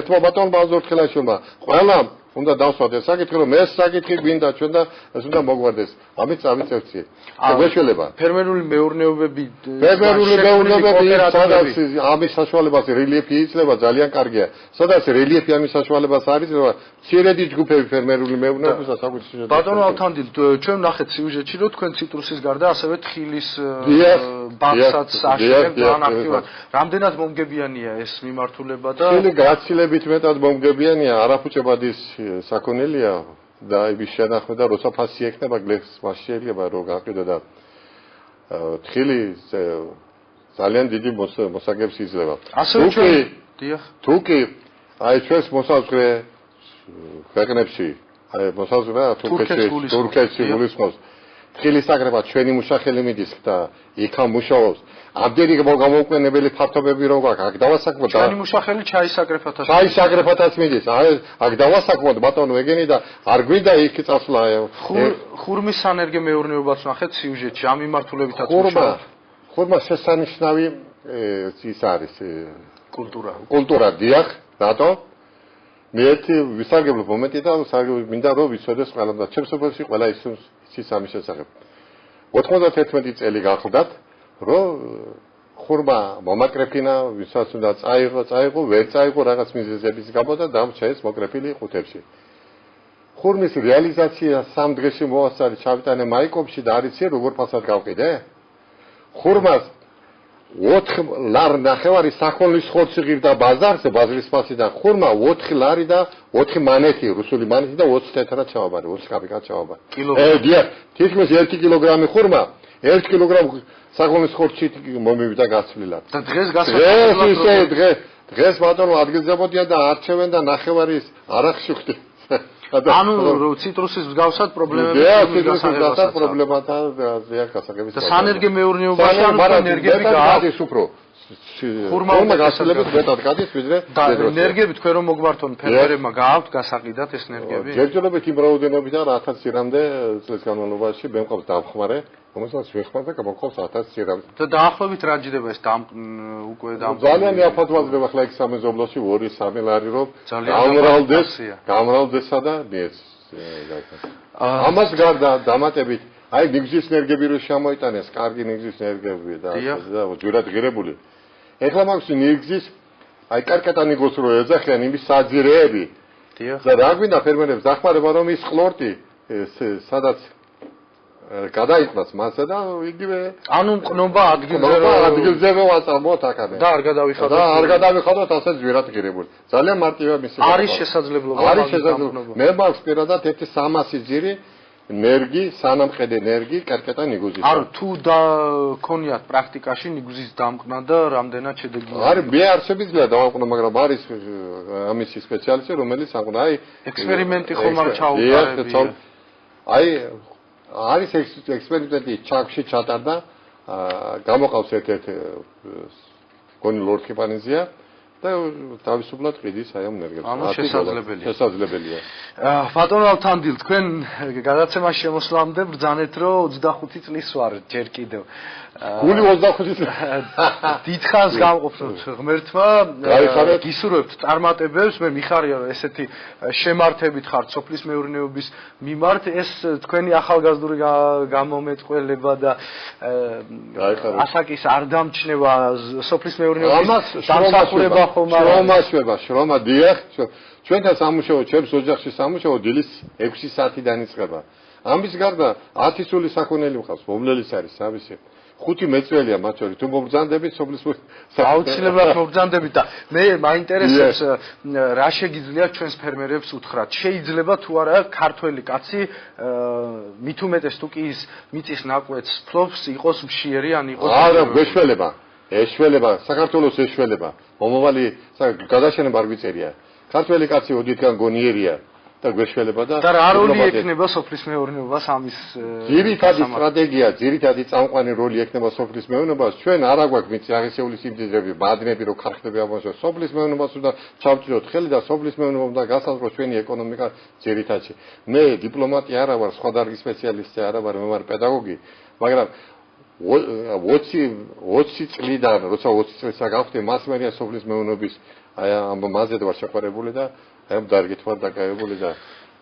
ერთმა ბატონ ბაზორ თხილაშვილმა ყველა უნდა დავსვათ ეს საკითხი რომ ეს საკითხი გვინდა ჩვენ და ეს უნდა მოგვარდეს ამით წავიწევთ გვეშველება ფერმერული მეურნეობები სადაც ამის საშუალებას რელიეფი იძლევა ძალიან კარგია სადაც რელიეფი ამის საშუალებას არის მცირედი ჯგუფები ფერმერული მეურნეობის და საკუთრივ ბატონო ავთანდილ ჩვენ ნახეთ სიუჟეტში რომ თქვენ ციტრუსის გარდა ასევე თხილის ბაღსაც აშენებთ ძალიან აქტიურად რამდენად მომგებიანია ეს მიმართულება და თხილი გაცილებით მეტად მომგებიანია არაფუჭებადის საქონელია და ის შენახვა და როცა ფასი ექნება გლეხს მას შეიძლება რომ გაყიდო და თხილი ძალიან დიდი მოსაგებს იძლევა თუ კი აი ჩვენს მოსაზღვრე ქვეყნებში აი მოსაზღვრე თურქეთში გულისხმობს თხილის აგრება ჩვენი მუშახელი მიდის და იქა მუშაობს ამდენი გამოუყენებელი ფართობები რო გაქვს აქ დავასაკმოთ ჩვენი მუშახელი ჩაისაგრეფათაც მიდის აქ დავასაკმოთ ბატონო ეგენი და არ გვინდა იქ წასვლა ხურმის სანერგე მეურნეობაც ნახეთ სიუჟეტში ამ მიმართულებითაც ხურმა შესანიშნავი ის არის კულტურა დიახ რატო მე ერთი ვისარგებლობ მომენტი და მინდა რომ ვიცოდეს ყველამ და ჩემს სოფელში ყველა ის ამის შესახებ 91 წელი გახლდათ რომ ხურმა მომაკრეფინა ვისაც უნდა წაიღო ვერ წაიღო რაღაც მიზეზების გამო და დამრჩა ეს მოკრეფილი ხუთებში ხურმის რეალიზაცია სამ დღეში მოასწარი ჩავიტანე მაიკოპში და არიცი როგორ ფასად გავყიდე ხურმას 4 ლარ ნახევარი საქონლის ხორცი ღირდა ბაზარზე ბაზრის ფასიდან ხურმა 4 ლარი და 4 მანეთი რუსული მანეთი და 20 თეთრად ჩავაბარე 20 კაპიკად ჩავაბარე დიახ თითქმის 1 კილოგრამი ხურმა 1 კილოგრამ საქონლის ხორცით მომივიდა გაცვლილად და დღეს გასაგებია დღეს ბატონო ადგილზებოდია და არჩევენ და ნახევარის არახში ხდი ანუ ციტრუსის მსგავსად პრობლემები პრობლემათა ზეა გასაგების და სანერგე მეურნეობაში ანუ ენერგები გააქვს უფრო ხურმა გასულებით მეტად გადის ვიდრე და ენერგიები თქვენ რომ მოგვართონ ფერმერებმა გააქვთ გასაყიდად ეს ენერგიები? ჯერჯერობით იმ რაოდენობით არა 1000 წლამდე წლის განმავლობაში მე მყავს დამხმარე, რომელსაც ვეხმარ და გამოვყავს 1000 წლამდე. და დაახლოებით რა ჯდება ეს უკვე ძალიან მიაფათვაძლება ხლა იქ სამეზობლოში 2-3 ლარი რომ გამრავლდესა და ეს ამას გარდა დამატებით აი ნიგზის ენერგიები რო შემოიტანეს, კარგი ნიგზის ენერგიები და ჯერად ღირებული. ეხლა მაქვს ნიგზის აი კარკატანიგოს რო ეძახიან იმის საძირეები. და რა გვინდა ფერმერებს დახმარება რომ ის ყლორტი სადაც გადაიყვანს მასა და იგივე ანუ მყნობა ადგილზე ვაწარმოოთ აქამდე. და არ გადავიხადოთ ასე ჯერად ღირებული. ძალიან მარტივია მისი. არის შესაძლებლობა. არის შესაძლებლობა. მე მაქვს პირადად 1300 ძირი ნერგი, სანამხედე ნერგი, კარკატა ნიგუზის. არ თუ და ქონიათ პრაქტიკაში ნიგუზის დამყნა და რამდენად შედეგია? არის მე არ შემიძლია დავამყნო, მაგრამ არის ამისი სპეციალისტი, რომელიც ამყნა, აი ექსპერიმენტი ხომ არ ჩაუტარებია. აი არის ექსპერიმენტი ჩაკში ჩატარდა, გამოყავს ერთ-ერთ გონი ლორქიპანიზია და თავისუფლად ყიდის აი ამ ენერგიას. ანუ შესაძლებელია. ბატონო ალთანდილ, თქვენ გადაცემას შემოსვლამდე ბრძანეთ, რომ 25 წლის ვარ ჯერ კიდევ. გული 25 წელი. დიდხანს გამყოფნოთ ღმერთმა. გისურვებთ წარმატებებს, მე მიხარია რომ ესეთი შემართებით ხართ სოფლის მეურნეობის მიმართ, ეს თქვენი ახალგაზრდული გამომეტყველება და ასაკის არ დამჩნევა სოფლის მეურნეობის დამსახურება ხომ არა? შრომა დიახ. ჩვენთან სამუშაო, ჩემს ოჯახში სამუშაო დილის 6 საათიდან იწყება. ამის გარდა 10 სული საქონელი მყავს, მომლელის არის სამისი. 5 მეწველია მათ შორის. თუ მობრძანდებით სოფლის აუცილებლად მობრძანდებით და მე მაინტერესებს რა შეგიძლიათ ჩვენს ფერმერებს უთხრათ. შეიძლება თუ არა ქართველი კაცი მით უმეტეს თუ კი ის მიწის ნაკვეთს ფლობს, იყოს მშიერი ან იყოს არა, გვეშველება. ეშველება, საქართველოს ეშველება. მომავალი გადაშენება არ გვიწერია. ქართველი კაცი ოდითგან გონიერია და გვეშველება და რა როლი ექნება სოფლის მეურნეობას ამის ძირითადი სტრატეგია, ძირითადი წამყვანი როლი ექნება სოფლის მეურნეობას. ჩვენ არ აგვაქვს მიწის აღესეული სიმდიდრეები, ბადნები რო ქარხნები ამბობს, სოფლის მეურნეობას უნდა ჩავჭროთ ხელი და სოფლის მეურნეობა უნდა გასაზღვროს ჩვენი ეკონომიკა ძირითადში. მე დიპლომატი არა ვარ, სხვა დარგის სპეციალისტი არა ვარ, მე ვარ პედაგოგი, მაგრამ 20 წლიდან, როცა 20 წელსა გავხდი, მას მერია სოფლის მეურნეობის აი ამ მაზედ ვარ შეყვარებული და აი ამ დარგით ვარ დაკავებული და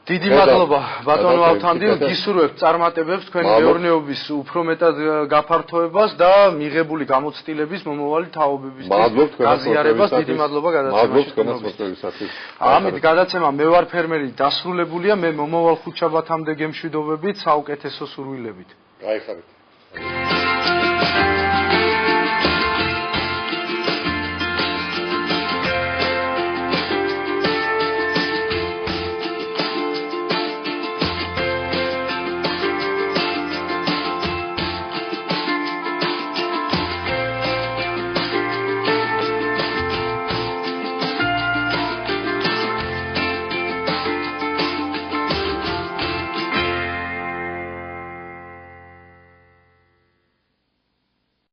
დიდი მადლობა ბატონო ალთანდილ, გისურვებთ წარმატებებს თქვენი მეურნეობის უფრო მეტად გაფართოებას და მიღებული გამოცდილების მომავალი თაობების გაზიარებას. დიდი მადლობა გადაცემაში. ამით გადაცემა მე ვარ ფერმერი დასრულებულია. მე მომავალ ხუთშაბათამდე გემშვიდობებით, საუკეთესო სურვილებით. გაიხარეთ.